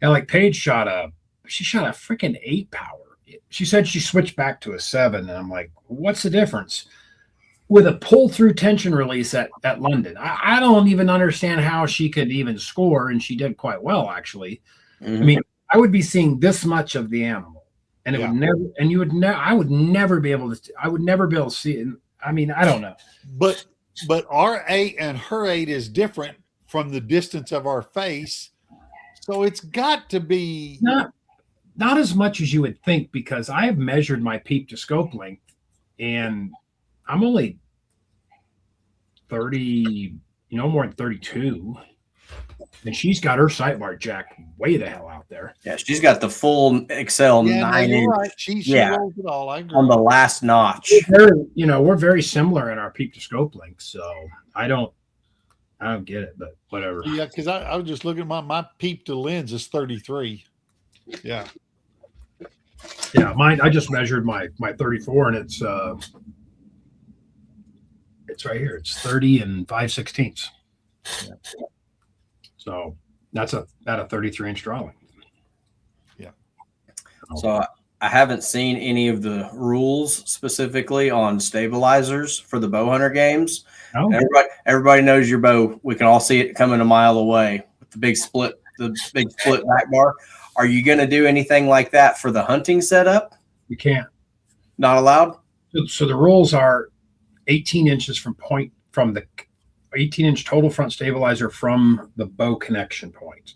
Yeah, like Paige shot a freaking 8 power. She said she switched back to a 7, and I'm like, what's the difference? With a pull through tension release at London. I don't even understand how she could even score, and she did quite well, actually. Mm-hmm. I mean, I would be seeing this much of the animal, and it would never, and you would never, I would never be able to see it. I mean, I don't know. But our 8 and her 8 is different from the distance of our face. So it's got to be not as much as you would think, because I have measured my peep to scope length, and I'm only 30, more than 32. And she's got her sight bar jacked way the hell out there. Yeah, she's got the full Excel 9-inch. Right. She rolls it all. I agree. On the last notch. We're very similar in our peep to scope length, so I don't get it, but whatever. Yeah, because I was just looking at my peep to lens is 33. Yeah. Yeah, mine. I just measured my 34, and it's right here. It's 30 and 5/16. Yeah. So that's at a 33-inch draw length. Yeah. So I haven't seen any of the rules specifically on stabilizers for the bow hunter games. Oh. Everybody knows your bow. We can all see it coming a mile away with the big split back bar. Are you going to do anything like that for the hunting setup? You can't. Not allowed? So the rules are 18 inches from the 18-inch total front stabilizer from the bow connection point.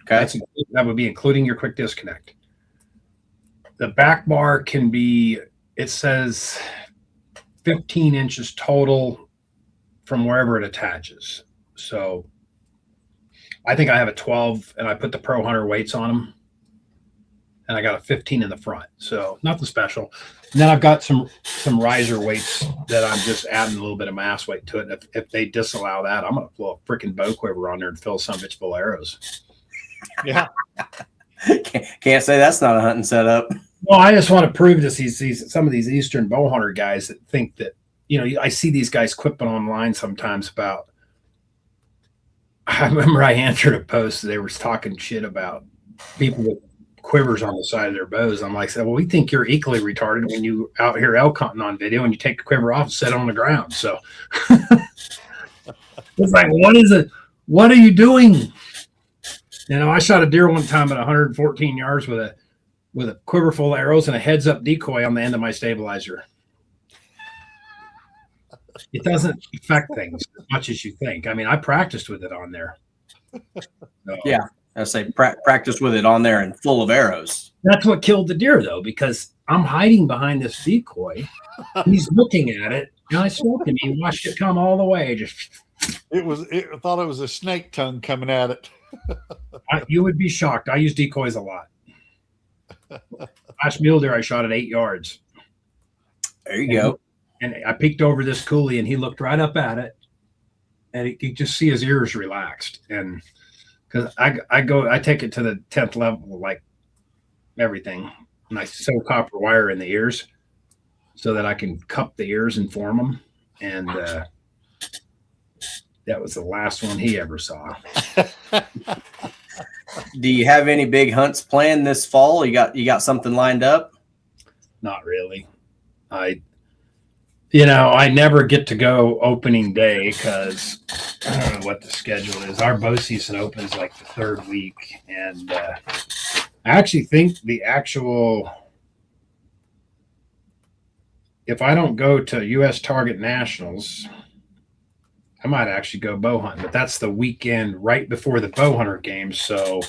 Okay. That would be including your quick disconnect. The back bar can be, it says 15 inches total from wherever it attaches. So I think I have a 12, and I put the Pro Hunter weights on them, and I got a 15 in the front. So nothing special. And then I've got some riser weights that I'm just adding a little bit of mass weight to it. And if they disallow that, I'm going to blow a freaking bow quiver on there and fill some bitch full of arrows. Yeah. Can't say that's not a hunting setup. Well, I just want to prove to some of these Eastern bow hunter guys that think that, I see these guys quipping online sometimes about, I remember I answered a post, they were talking shit about people with quivers on the side of their bows. I'm like, well, we think you're equally retarded when you out here elk hunting on video and you take the quiver off and set it on the ground. So it's like, what is it? What are you doing? I shot a deer one time at 114 yards with a quiver full of arrows and a heads up decoy on the end of my stabilizer. It doesn't affect things as much as you think. I mean, I practiced with it on there. So, yeah. I say practice with it on there and full of arrows. That's what killed the deer, though, because I'm hiding behind this decoy. He's looking at it, and I smoked him. He watched it come all the way. I thought it was a snake tongue coming at it. You would be shocked. I use decoys a lot. Last mule deer I shot at 8 yards. There you go. And I peeked over this coulee, and he looked right up at it, and you could just see his ears relaxed. And because I take it to the 10th level, like everything, and I sew copper wire in the ears so that I can cup the ears and form them. And that was the last one he ever saw. Do you have any big hunts planned this fall? You got something lined up? Not really. I never get to go opening day because I don't know what the schedule is. Our bow season opens like the 3rd week. And I actually think if I don't go to U.S. Target Nationals, I might actually go bow hunting. But that's the weekend right before the bow hunter games. So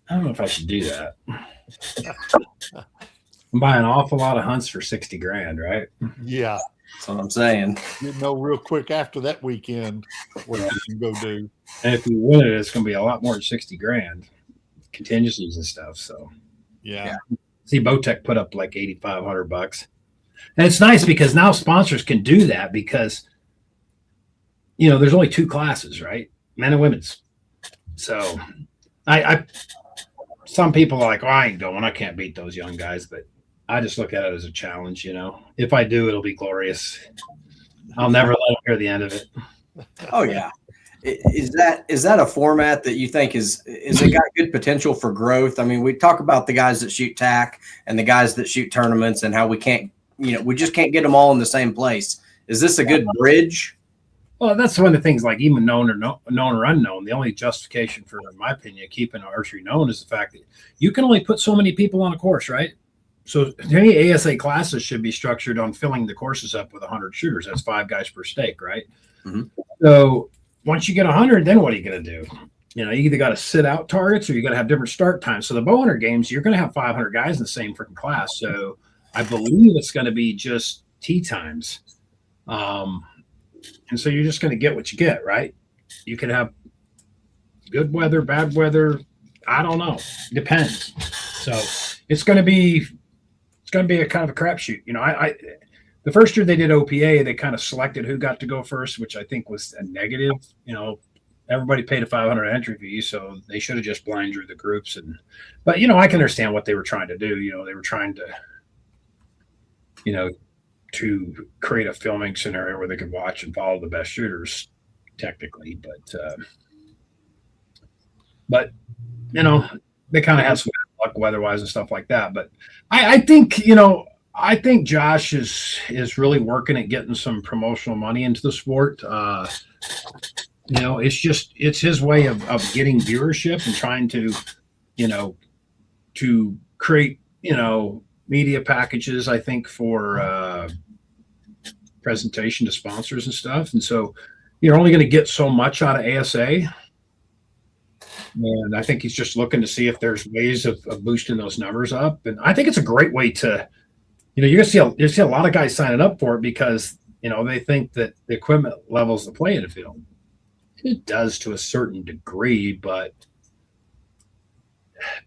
I don't know if I should do that. I'm buying an awful lot of hunts for $60,000, right? Yeah. That's what I'm saying. You know real quick after that weekend what you can go do. And if you win it, it's going to be a lot more than $60,000. Contingencies and stuff. So, yeah. See, Bowtec put up like $8,500. And it's nice because now sponsors can do that because, there's only 2 classes, right? Men and women's. So, some people are like, I ain't going. I can't beat those young guys. But I just look at it as a challenge, If I do, it'll be glorious. I'll never let them hear the end of it. Oh yeah. Is that a format that you think is it got good potential for growth? I mean, we talk about the guys that shoot tack and the guys that shoot tournaments and how we just can't get them all in the same place. Is this a good bridge? Well, that's one of the things, like even known or unknown, the only justification for, in my opinion, keeping archery known is the fact that you can only put so many people on a course, right? So any ASA classes should be structured on filling the courses up with 100 shooters. That's 5 guys per stake, right? Mm-hmm. So once you get 100, then what are you going to do? You either got to sit out targets or you got to have different start times. So the bow hunter games, you're going to have 500 guys in the same freaking class. So I believe it's going to be just tee times. And so you're just going to get what you get, right? You could have good weather, bad weather. I don't know. Depends. So it's going to be a kind of a crapshoot. The first year they did OPA, they kind of selected who got to go first, which I think was a negative. Everybody paid a $500 entry fee, so they should have just blind drew the groups. But I can understand what they were trying to do. They were trying to create a filming scenario where they could watch and follow the best shooters, technically. But they kind of have some luck weather-wise and stuff like that. But I think Josh is really working at getting some promotional money into the sport. It's his way of getting viewership and trying to create, media packages, I think, for presentation to sponsors and stuff. And so you're only going to get so much out of ASA. And I think he's just looking to see if there's ways of boosting those numbers up. And I think it's a great way to, you're going to see a lot of guys signing up for it because, they think that the equipment levels the playing field. It does to a certain degree, but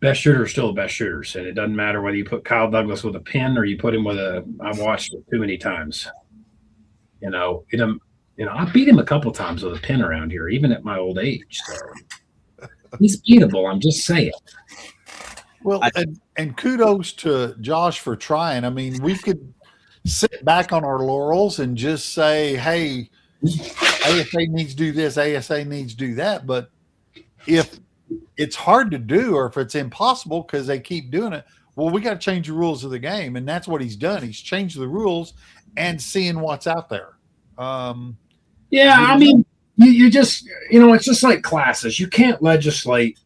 best shooter is still the best shooters. And it doesn't matter whether you put Kyle Douglas with a pin or you put him with I've watched it too many times. I beat him a couple times with a pin around here, even at my old age. So he's beatable. I'm just saying. Well, and kudos to Josh for trying. I mean, we could sit back on our laurels and just say, hey, ASA needs to do this, ASA needs to do that. But if it's hard to do or if it's impossible because they keep doing it, well, we got to change the rules of the game. And that's what he's done. He's changed the rules and seeing what's out there. I mean, you just, it's just like classes. You can't legislate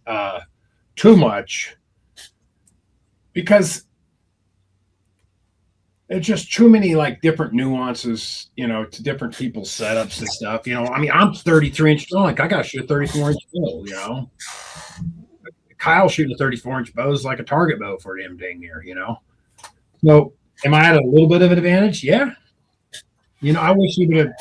too much because it's just too many different nuances, to different people's setups and stuff. I mean, I'm 33 inch long. I got to shoot a 34 inch bow, Kyle shooting a 34 inch bow is like a target bow for him dang near, So am I at a little bit of an advantage? Yeah. I wish there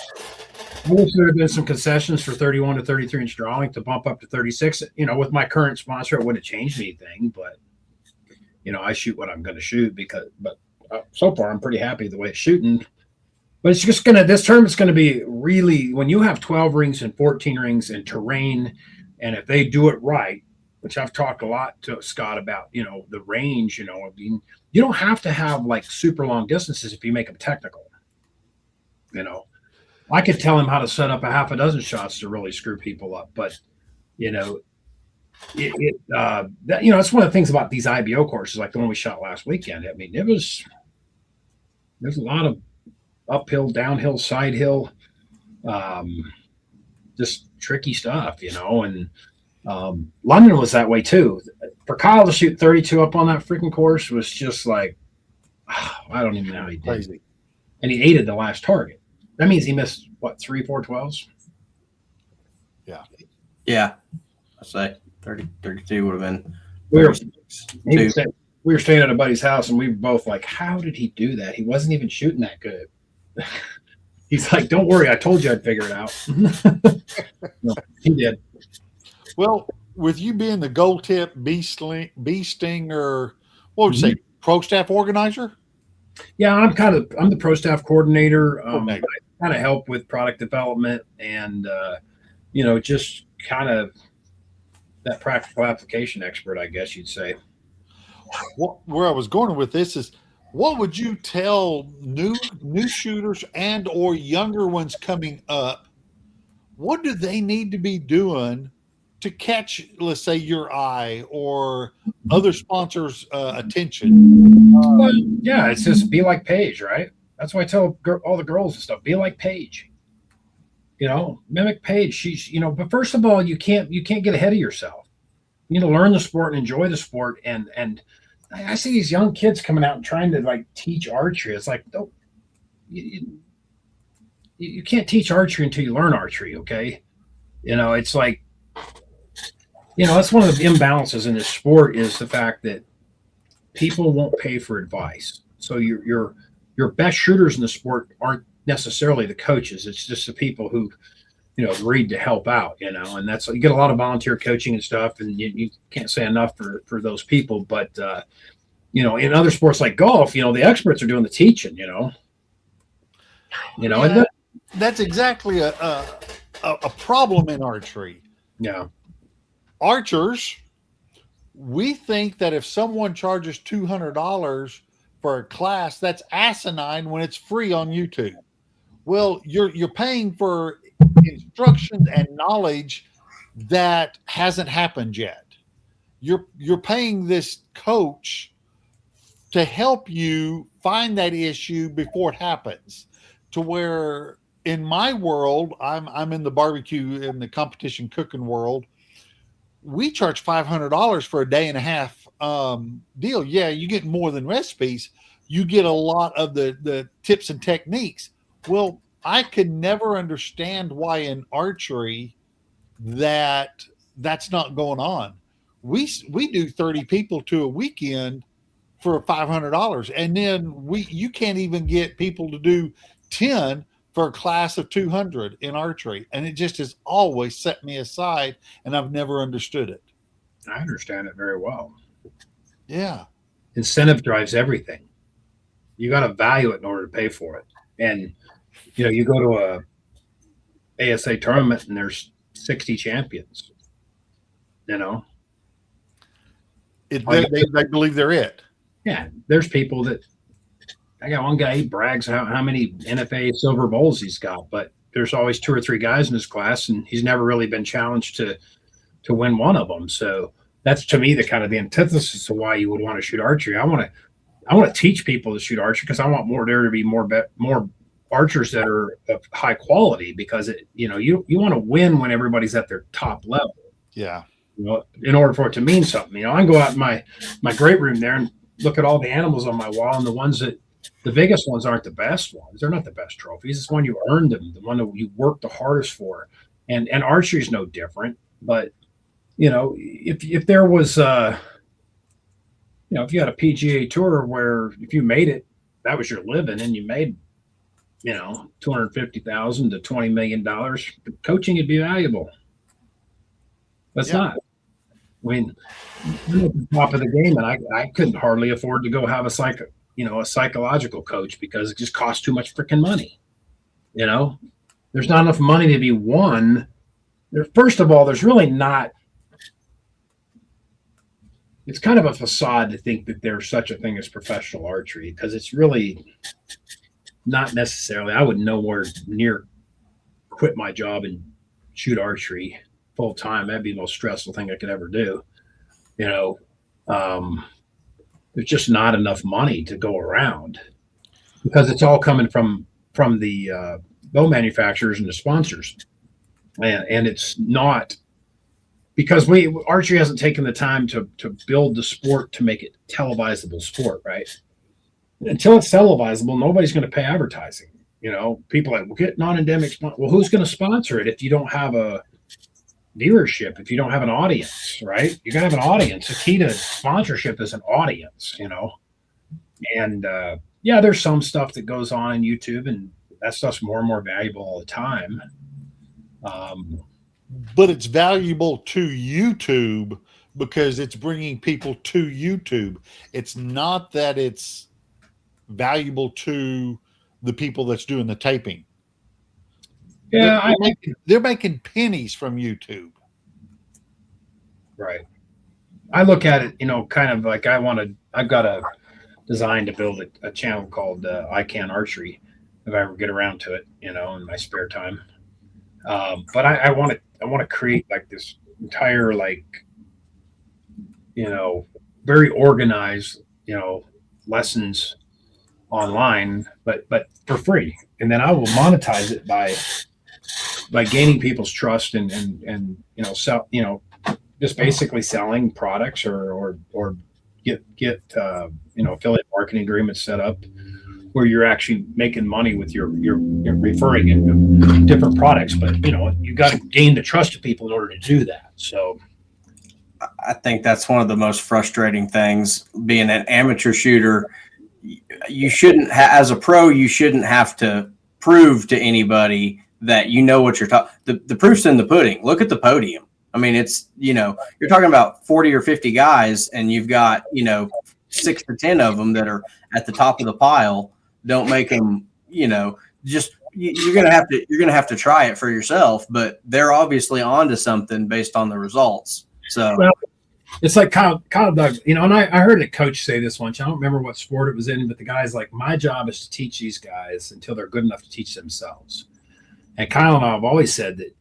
had been some concessions for 31 to 33 inch drawing to bump up to 36. With my current sponsor, it wouldn't have changed anything, but I shoot what I'm going to shoot but so far I'm pretty happy the way it's shooting. But it's just this tournament's going to be really, when you have 12 rings and 14 rings and terrain, and if they do it right, which I've talked a lot to Scott about, the range, I mean, you don't have to have super long distances if you make them technical. I could tell him how to set up a half a dozen shots to really screw people up, but that's one of the things about these IBO courses, like the one we shot last weekend. I mean, there's a lot of uphill, downhill, side hill, just tricky stuff, and London was that way too. For Kyle to shoot 32 up on that freaking course was just I don't even know how he did. Crazy. And he aided the last target. That means he missed 3, 4 12s? Yeah. I say 30, 32 would have been. We were staying at a buddy's house and we were both like, how did he do that? He wasn't even shooting that good. He's like, don't worry, I told you I'd figure it out. No, he did. Well, with you being the gold tip, bee stinger, what would you say, pro staff organizer? Yeah, I'm the pro staff coordinator. I kind of help with product development and, just kind of that practical application expert, I guess you'd say. Where I was going with this is what would you tell new shooters and or younger ones coming up? What do they need to be doing to catch, let's say, your eye or other sponsors' attention? Well, yeah, it's just be like Paige, right? That's why I tell all the girls and stuff, be like Paige. Mimic Paige. She's, but first of all, you can't get ahead of yourself. You need to learn the sport and enjoy the sport. And I see these young kids coming out and trying to like teach archery. It's like, don't, you can't teach archery until you learn archery. Okay. It's like, that's one of the imbalances in this sport is the fact that people won't pay for advice. So your best shooters in the sport aren't necessarily the coaches. It's just the people who, agreed to help out, and that's, you get a lot of volunteer coaching and stuff, and you can't say enough for those people. But, in other sports like golf, the experts are doing the teaching, Yeah, that's exactly a problem in archery. Yeah. Archers, we think that if someone charges $200 for a class, that's asinine when it's free on YouTube. Well, you're paying for instructions and knowledge that hasn't happened yet. You're paying this coach to help you find that issue before it happens. To where in my world, I'm in the barbecue and the competition cooking world. We charge $500 for a day and a half deal. Yeah, you get more than recipes. You get a lot of the tips and techniques. Well, I could never understand why in archery that's not going on. We do 30 people to a weekend for $500, and then you can't even get people to do 10 for a class of 200 in archery, and it just has always set me aside, and I've never understood it. I understand it very well. Yeah, Incentive drives everything. You got to value it in order to pay for it. And you go to a ASA tournament and there's 60 champions. they believe they're it. Yeah, there's people that, I got one guy, he brags how many NFA silver bowls he's got, but there's always 2 or 3 guys in his class, and he's never really been challenged to win one of them. So that's, to me, the kind of the antithesis of why you would want to shoot archery. I want to teach people to shoot archery because I want there to be more archers that are of high quality, because you want to win when everybody's at their top level. Yeah. In order for it to mean something. I can go out in my great room there and look at all the animals on my wall, and the biggest ones aren't the best ones. They're not the best trophies. It's when you earned them, the one that you worked the hardest for. And archery is no different. But if there was if you had a PGA tour where if you made it, that was your living, and you made $250,000 to $20 million, coaching would be valuable. That's not. I mean, I'm at the top of the game, and I couldn't hardly afford to go have a psychological coach because it just costs too much freaking money. There's not enough money to be won. First of all, there's really not. It's kind of a facade to think that there's such a thing as professional archery, because it's really not necessarily. I would nowhere near quit my job and shoot archery full time. That'd be the most stressful thing I could ever do. There's just not enough money to go around, because it's all coming from the bow manufacturers and the sponsors, and it's not, because archery hasn't taken the time to build the sport to make it televisable sport, right? Until it's televisable, nobody's going to pay advertising. People are like, well, get non-endemic. Well, who's going to sponsor it if you don't have a viewership, if you don't have an audience, right? You gotta have an audience. The key to sponsorship is an audience, and there's some stuff that goes on in YouTube, and that stuff's more and more valuable all the time. But it's valuable to YouTube because it's bringing people to YouTube. It's not that it's valuable to the people that's doing the taping. Yeah, they're making pennies from YouTube. Right. I look at it, kind of like I've got a designed to build a channel called I Can Archery if I ever get around to it, in my spare time. But I want to create like this entire very organized lessons online, but for free, and then I will monetize it by gaining people's trust and sell just basically selling products or get affiliate marketing agreements set up where you're actually making money with your referring it different products, but you got to gain the trust of people in order to do that. So I think that's one of the most frustrating things being an amateur shooter. You shouldn't as a pro, you shouldn't have to prove to anybody that you know what you're talking. The proof's in the pudding. Look at the podium. I mean, it's, you're talking about 40 or 50 guys and you've got, 6 to 10 of them that are at the top of the pile. Don't make them, just you're going to have to try it for yourself, but they're obviously onto something based on the results. So well, it's like Kyle Doug, and I heard a coach say this once. I don't remember what sport it was in, but the guy's like, my job is to teach these guys until they're good enough to teach themselves. And Kyle and I have always said that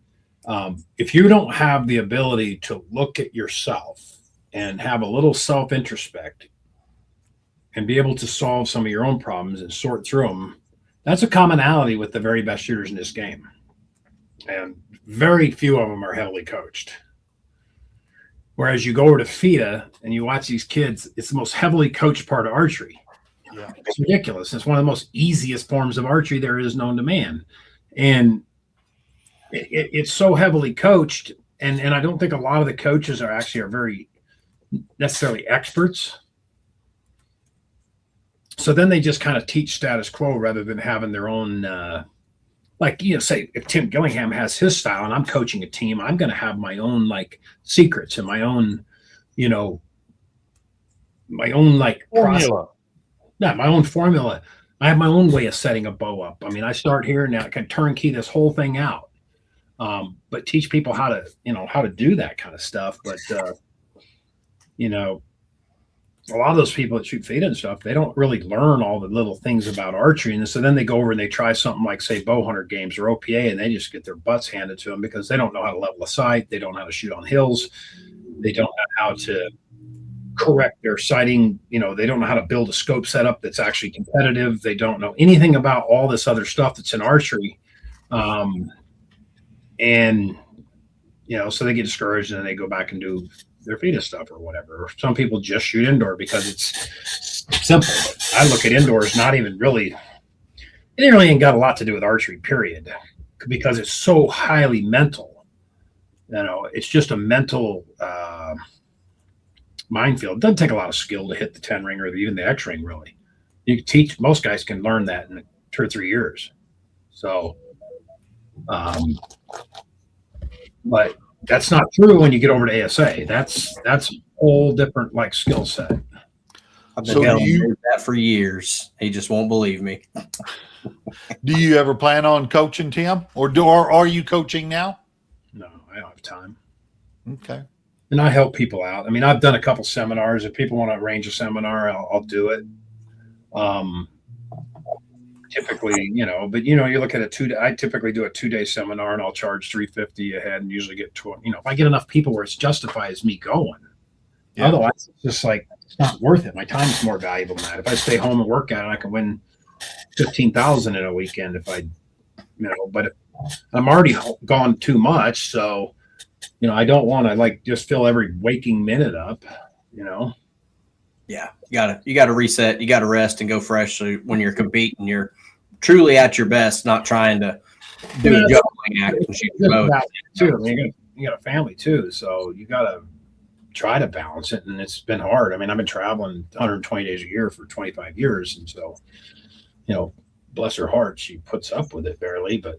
if you don't have the ability to look at yourself and have a little self-introspect and be able to solve some of your own problems and sort through them, that's a commonality with the very best shooters in this game. And very few of them are heavily coached. Whereas you go over to FIDA and you watch these kids, it's the most heavily coached part of archery. Yeah. It's ridiculous. It's one of the most easiest forms of archery there is known to man. And it's so heavily coached. And I don't think a lot of the coaches are very necessarily experts. So then they just kind of teach status quo rather than having their own, say if Tim Gillingham has his style and I'm coaching a team, I'm going to have my own secrets and my own, formula. My own formula. I have my own way of setting a bow up. I mean, I start here and I can turnkey this whole thing out. But teach people how to do that kind of stuff. But, a lot of those people that shoot FIDA and stuff, they don't really learn all the little things about archery. And so then they go over and they try something like, say, bow hunter games or OPA, and they just get their butts handed to them because they don't know how to level a sight. They don't know how to shoot on hills. They don't know how to correct their sighting. They don't know how to build a scope setup that's actually competitive. They don't know anything about all this other stuff that's in archery. So they get discouraged and then they go back and do their FIDA stuff or whatever. Or some people just shoot indoor because it's simple. I look at indoors, not even really, it really ain't got a lot to do with archery, period, because it's so highly mental. It's just a mental minefield. It doesn't take a lot of skill to hit the 10 ring or even the X ring, really. You can teach, most guys can learn that in 2 or 3 years. So, but that's not true when you get over to ASA. That's a whole different skill set. I've been telling that for years. He just won't believe me. Do you ever plan on coaching, Tim, or are you coaching now? No, I don't have time. Okay. And I help people out. I mean, I've done a couple seminars. If people want to arrange a seminar, I'll do it. Typically, but you look at I typically do a 2-day seminar and I'll charge $350 a head and usually get if I get enough people where it's justifies me going. Yeah. Otherwise, it's just it's not worth it. My time is more valuable than that. If I stay home and work at it, I can win $15,000 in a weekend if I, but if I'm already gone too much. So, I don't want to just fill every waking minute up, Yeah, you gotta reset. You gotta rest and go fresh. So when you're competing, you're truly at your best, not trying to do a juggling act and shoot your bow. Too. I mean, you got a family too, so you gotta try to balance it, and it's been hard. I mean, I've been traveling 120 days a year for 25 years, and so bless her heart, she puts up with it barely. But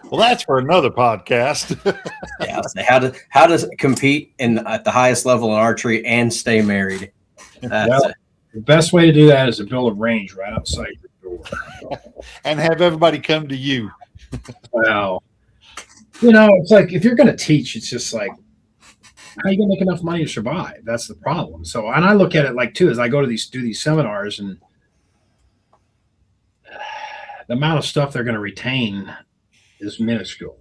well, that's for another podcast. Yeah, how to compete at the highest level in archery and stay married. The best way to do that is to build a range right outside your door and have everybody come to you. Well, it's like if you're going to teach, it's just how you gonna make enough money to survive? That's the problem. So, and I look at it like too, as I go to do these seminars, and the amount of stuff they're going to retain is minuscule.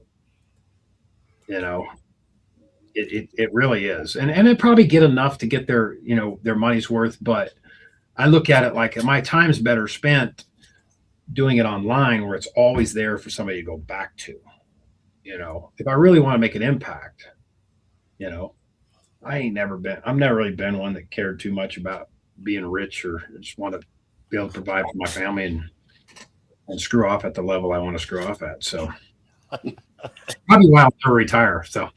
You know, it really is, and they probably get enough to get their their money's worth. But I look at it like my time's better spent doing it online, where it's always there for somebody to go back to. If I really want to make an impact, I've never really been one that cared too much about being rich, or just want to be able to provide for my family and screw off at the level I want to screw off at. So probably why I'll never retire. So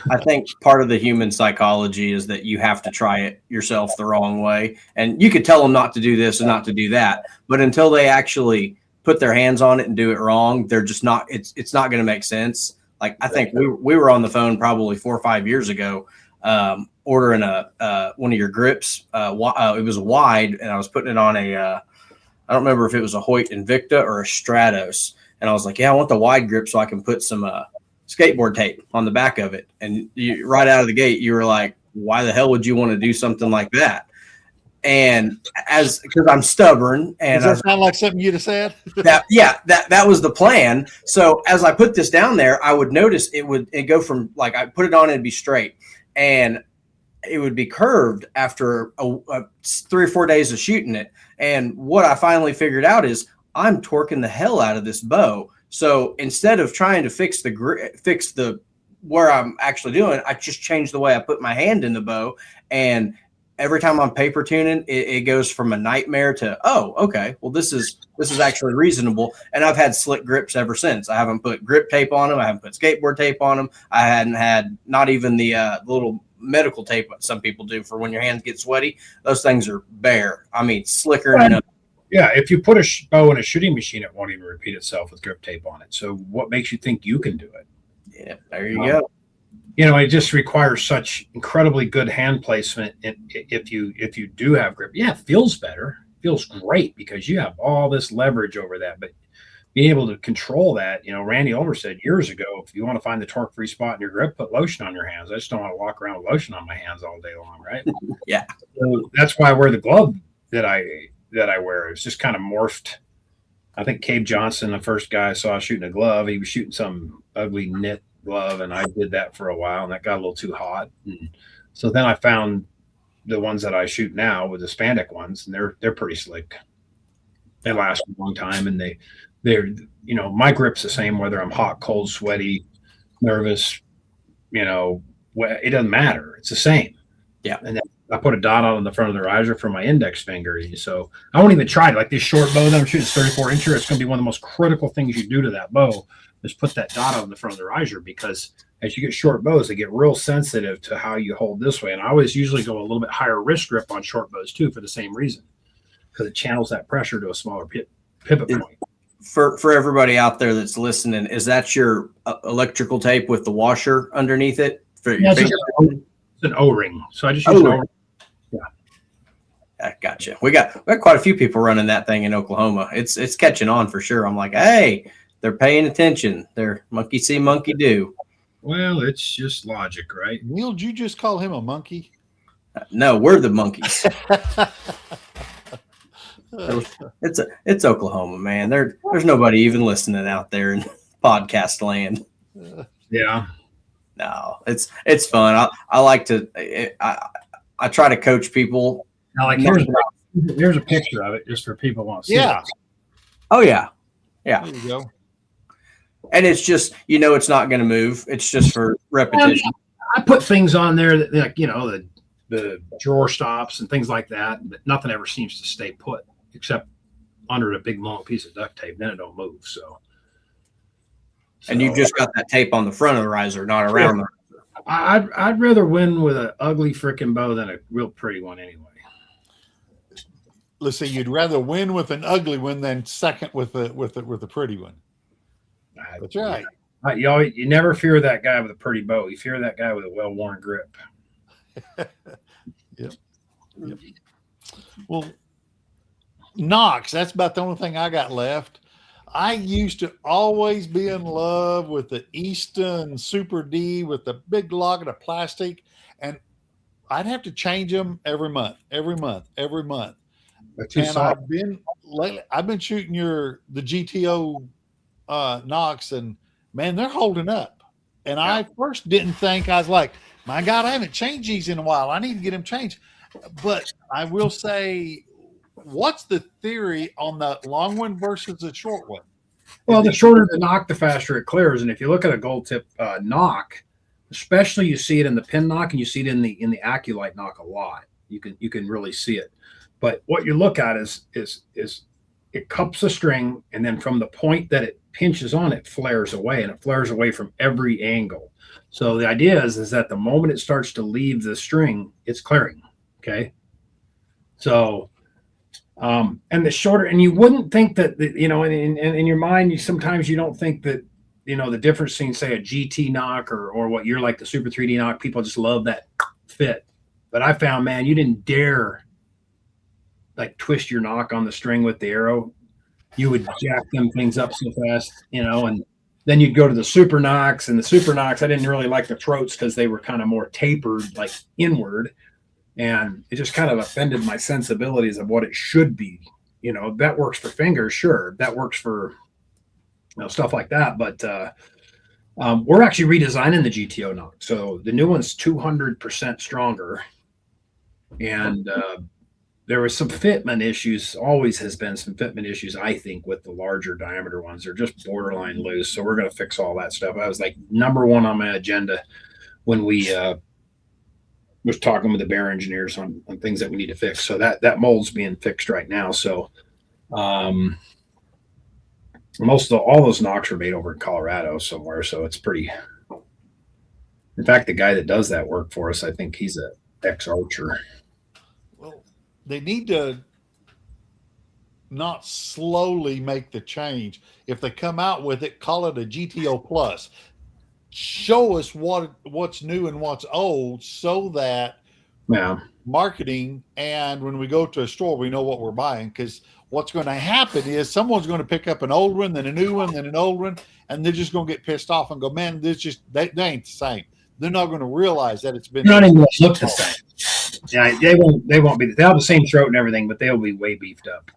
I think part of the human psychology is that you have to try it yourself the wrong way. And you could tell them not to do this and not to do that, but until they actually put their hands on it and do it wrong, they're just not, it's not going to make sense. Like, I think we were on the phone probably 4 or 5 years ago, ordering one of your grips. It was a wide, and I was putting it on I don't remember if it was a Hoyt Invicta or a Stratos. And I was like, yeah, I want the wide grip so I can put some skateboard tape on the back of it. And right out of the gate, you were like, why the hell would you want to do something like that? And because I'm stubborn, and does that sound like something you'd have said? that was the plan. So as I put this down there, I would notice it'd go from, like, I put it on and it'd be straight, and it would be curved after 3 or 4 days of shooting it. And what I finally figured out is I'm torquing the hell out of this bow. So instead of trying to fix the where I'm actually doing, I just changed the way I put my hand in the bow. And every time I'm paper tuning, it goes from a nightmare to, oh, okay, well, this is actually reasonable. And I've had slick grips ever since. I haven't put grip tape on them. I haven't put skateboard tape on them. I hadn't had not even the little medical tape that some people do for when your hands get sweaty. Those things are bare. I mean, slicker than yeah, if you put a bow in a shooting machine, it won't even repeat itself with grip tape on it. So what makes you think you can do it? Yeah, there you go. It just requires such incredibly good hand placement. If you do have grip, yeah, it feels better. It feels great because you have all this leverage over that. But being able to control that, Randy Olver said years ago, if you want to find the torque-free spot in your grip, put lotion on your hands. I just don't want to walk around with lotion on my hands all day long, right? Yeah. So that's why I wear the glove that I wear. It's just kind of morphed. I think Cabe Johnson, the first guy I saw shooting a glove, he was shooting some ugly knit glove, and I did that for a while, and that got a little too hot. And so then I found the ones that I shoot now with the spandex ones, and they're pretty slick. They last a long time, and they're my grip's the same whether I'm hot, cold, sweaty, nervous, it doesn't matter. It's the same. Yeah. And then I put a dot on the front of the riser for my index finger. So I won't even try it. Like this short bow that I'm shooting, 34 incher. It's going to be one of the most critical things you do to that bow is put that dot on the front of the riser, because as you get short bows, they get real sensitive to how you hold this way. And I always usually go a little bit higher wrist grip on short bows too, for the same reason, because it channels that pressure to a smaller pivot point. For everybody out there that's listening, is that your electrical tape with the washer underneath it? It's an O-ring. So I just use an O-ring. I gotcha. We got quite a few people running that thing in Oklahoma. It's catching on for sure. I'm like, hey, they're paying attention. They're monkey see, monkey do. Well, it's just logic, right? Neil, did you just call him a monkey? No, we're the monkeys. It's Oklahoma, man. There's nobody even listening out there in podcast land. Yeah. No, it's fun. I like to. I try to coach people. Now, like here's a picture of it, just for people who want to see. Yeah. It. Oh yeah, yeah. There you go. And it's just it's not going to move. It's just for repetition. I put things on there that, like, the drawer stops and things like that, but nothing ever seems to stay put except under a big long piece of duct tape. Then it don't move. So and you've just got that tape on the front of the riser, not around the riser. I'd rather win with an ugly freaking bow than a real pretty one anyway. Let's see, you'd rather win with an ugly one than second with a pretty one. That's right. You never fear that guy with a pretty bow. You fear that guy with a well-worn grip. Yep. Well, Knox, that's about the only thing I got left. I used to always be in love with the Easton Super D with the big log of plastic, and I'd have to change them every month, every month, every month. They're too And soft. I've been shooting the GTO Knox, and man, they're holding up. And Yeah. I first didn't think, I was like, my God, I haven't changed these in a while. I need to get them changed. But I will say, what's the theory on the long one versus the short one? Well, the shorter the knock, the faster it clears. And if you look at a gold tip knock, especially you see it in the pin knock, and you see it in the Aculite knock a lot. You can really see it. But what you look at is it cups a string, and then from the point that it pinches on, it flares away, and it flares away from every angle. So the idea is that the moment it starts to leave the string, it's clearing. Okay. So, and the shorter, and you wouldn't think that, in your mind, sometimes you don't think that, the difference between, say, a GT knock or what you're like, the Super 3D knock, people just love that fit. But I found, man, you didn't dare like twist your knock on the string with the arrow. You would jack them things up so fast, and then you'd go to the Super Knocks, and the Super Knocks, I didn't really like the throats because they were kind of more tapered, like inward. And it just kind of offended my sensibilities of what it should be. That works for fingers, sure. That works for stuff like that. But we're actually redesigning the GTO knock. So the new one's 200% stronger. And there was some fitment issues, always has been some fitment issues, I think, with the larger diameter ones. They're just borderline loose. So we're going to fix all that stuff. I was like number one on my agenda when we was talking with the Bear engineers on things that we need to fix. So that mold's being fixed right now. So most of all those knocks are made over in Colorado somewhere. So it's pretty. In fact, the guy that does that work for us, I think he's a ex-archer. Well, they need to not slowly make the change. If they come out with it, call it a GTO Plus. Show us what's new and what's old, so that marketing, and when we go to a store, we know what we're buying. Because what's going to happen is someone's going to pick up an old one, then a new one, then an old one, and they're just going to get pissed off and go, man, this just they ain't the same. They're not going to realize that it's been. They're not even going to look the same. Yeah, they won't be. They'll have the same throat and everything, but they'll be way beefed up.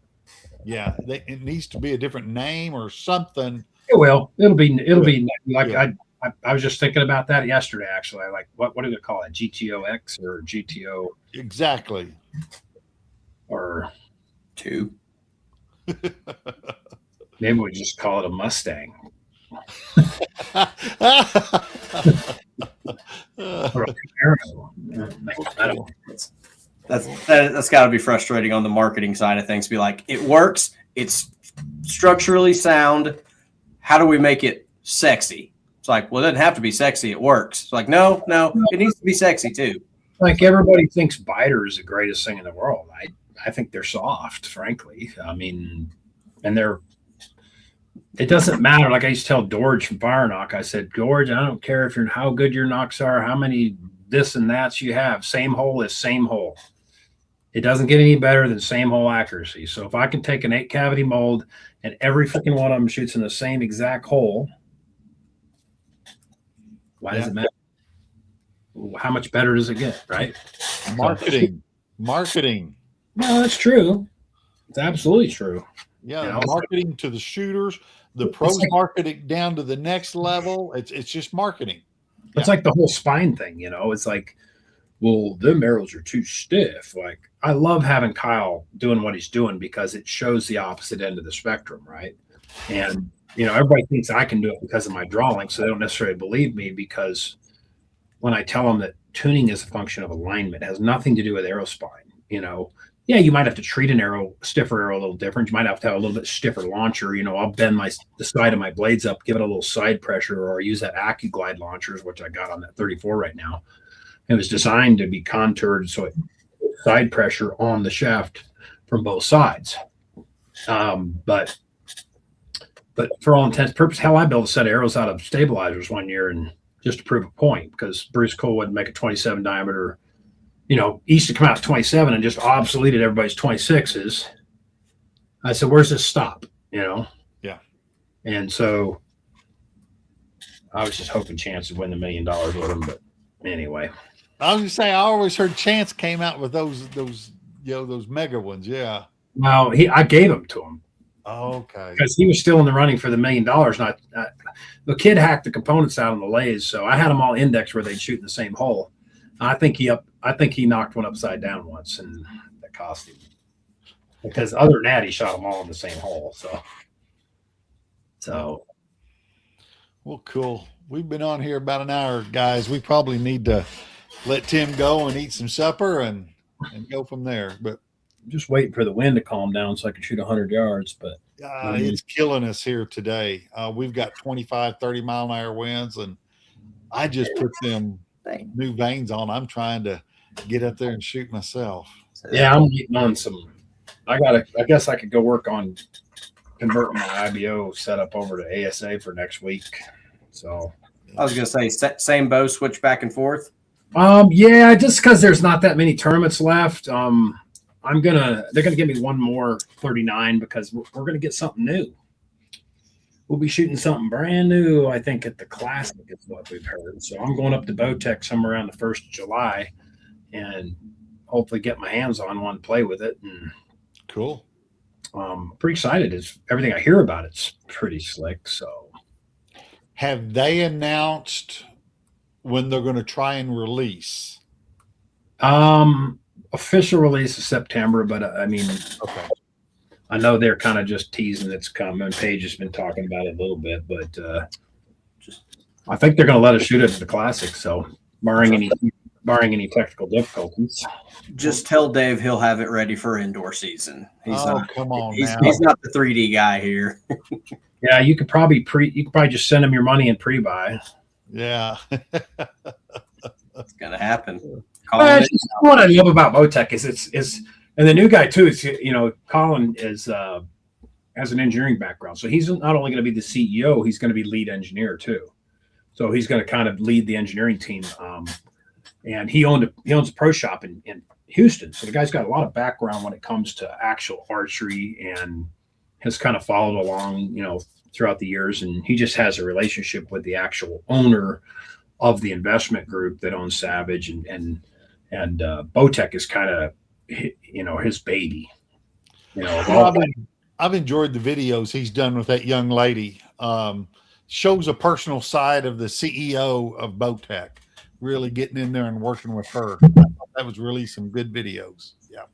Yeah, it needs to be a different name or something. It will. It'll be like I was just thinking about that yesterday. Actually, like what do they call it? GTO X or GTO? Exactly. Or 2. Maybe we just call it a Mustang. Or a Camaro. That's got to be frustrating on the marketing side of things. Be like, it works. It's structurally sound. How do we make it sexy? It's like, well, it doesn't have to be sexy. It works. It's like, no, it needs to be sexy too. Like everybody thinks biter is the greatest thing in the world. I think they're soft, frankly. I mean, and it doesn't matter. Like I used to tell George from Fire Knock, I said, George, I don't care how good your knocks are, how many this and that's you have. Same hole is same hole. It doesn't get any better than same hole accuracy. So if I can take an 8 cavity mold and every freaking one of them shoots in the same exact hole, why does it matter? How much better does it get, right? Marketing. No, that's true. It's absolutely true. Yeah, marketing to the shooters. The pros market it down to the next level. It's just marketing. It's like the whole spine thing, It's like, well, them arrows are too stiff. Like, I love having Kyle doing what he's doing because it shows the opposite end of the spectrum, right? And, everybody thinks I can do it because of my drawing, so they don't necessarily believe me, because when I tell them that tuning is a function of alignment, it has nothing to do with arrow spine, Yeah, you might have to treat a stiffer arrow a little different. You might have to have a little bit stiffer launcher. I'll bend the side of my blades up, give it a little side pressure, or use that AccuGlide launchers, which I got on that 34 right now. It was designed to be contoured so it side pressure on the shaft from both sides. But for all intents and purposes, hell, I built a set of arrows out of stabilizers one year, and just to prove a point, because Bruce Cole wouldn't make a 27 diameter. He used to come out 27 and just obsoleted everybody's 26s. I said, where's this stop? Yeah. And so I was just hoping Chance would win the $1 million with him. But anyway, I was gonna say, I always heard Chance came out with those those mega ones. Yeah. well, I gave them to him Okay. because he was still in the running for the $1 million. Not the kid hacked the components out on the lathes, so I had them all indexed where they'd shoot in the same hole. I think he knocked one upside down once, and that cost him. Because other than that, he shot them all in the same hole. So. Well, cool. We've been on here about an hour, guys. We probably need to let Tim go and eat some supper and go from there. But Just waiting for the wind to calm down so I can shoot 100 yards. But it's killing us here today. We've got 25, 30 mile an hour winds, and I just put them new vanes on. I'm trying to get up there and shoot myself. yeah, I'm getting on some. I guess I could go work on converting my IBO setup over to ASA for next week. So I was gonna say same bow, switch back and forth. Yeah, just because there's not that many tournaments left. They're gonna give me one more 39 because we're gonna get something new. We'll be shooting something brand new, I think, at the Classic is what we've heard. So I'm going up to Bowtec somewhere around the 1st of July and hopefully get my hands on one, play with it. And Cool. pretty excited. It's everything I hear about it's pretty slick. So Have they announced when they're going to try and release? official release is September, but I mean, Okay. I know they're kind of just teasing it's coming. Paige has been talking about it a little bit, but I think they're going to let us shoot it at the Classic. So barring any technical difficulties. Just tell Dave he'll have it ready for indoor season. Come on He's now. not the 3D guy here. Yeah, you could probably just send them your money and pre-buy. Yeah. It's gonna happen. What I love about Bowtec is and the new guy too is Colin has an engineering background, so he's not only going to be the CEO, he's going to be lead engineer too. So he's going to kind of lead the engineering team. And he owns a pro shop in Houston, so the guy's got a lot of background when it comes to actual archery and has kind of followed along, throughout the years. And he just has a relationship with the actual owner of the investment group that owns Savage, and Bowtec is kind of his baby. I've enjoyed the videos he's done with that young lady. Shows a personal side of the CEO of Bowtec, really getting in there and working with her. That was really some good videos. Yeah.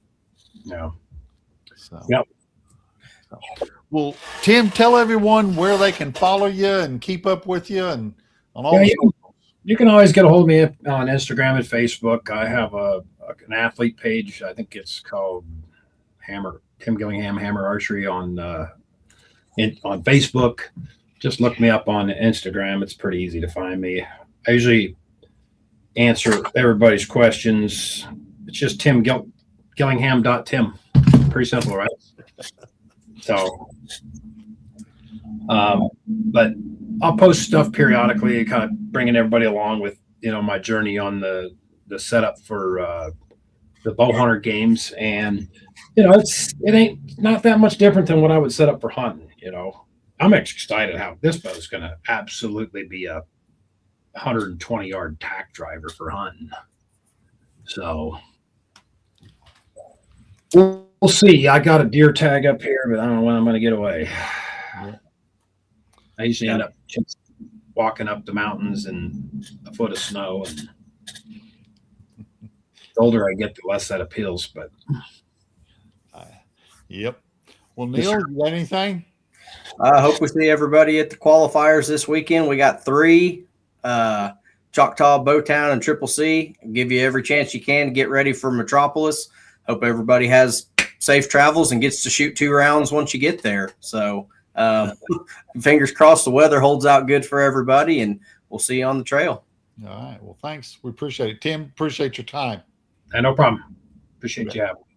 So. Yep. Well, Tim, tell everyone where they can follow you and keep up with you and on all. You can always get a hold of me on Instagram and Facebook. I have an athlete page. I think it's called Tim Gillingham Hammer Archery on Facebook. Just look me up on Instagram. It's pretty easy to find me. I usually answer everybody's questions. It's just Gillingham.tim. Pretty simple, right? So, but I'll post stuff periodically, kind of bringing everybody along with, my journey on the setup for the bow hunter games. And, it ain't not that much different than what I would set up for hunting. I'm excited how this bow is going to absolutely be a 120-yard tack driver for hunting. So we'll see. I got a deer tag up here, but I don't know when I'm going to get away. I usually end up just walking up the mountains in a foot of snow. And the older I get, the less that appeals. But yep. Well, Neil, you got anything? I hope we see everybody at the qualifiers this weekend. We got 3, Choctaw, Bowtown, and Triple C. Give you every chance you can to get ready for Metropolis. Hope everybody has safe travels and gets to shoot 2 rounds once you get there. So fingers crossed the weather holds out good for everybody, and we'll see you on the trail. All right. Well, thanks. We appreciate it. Tim, appreciate your time. no problem. Appreciate you having me.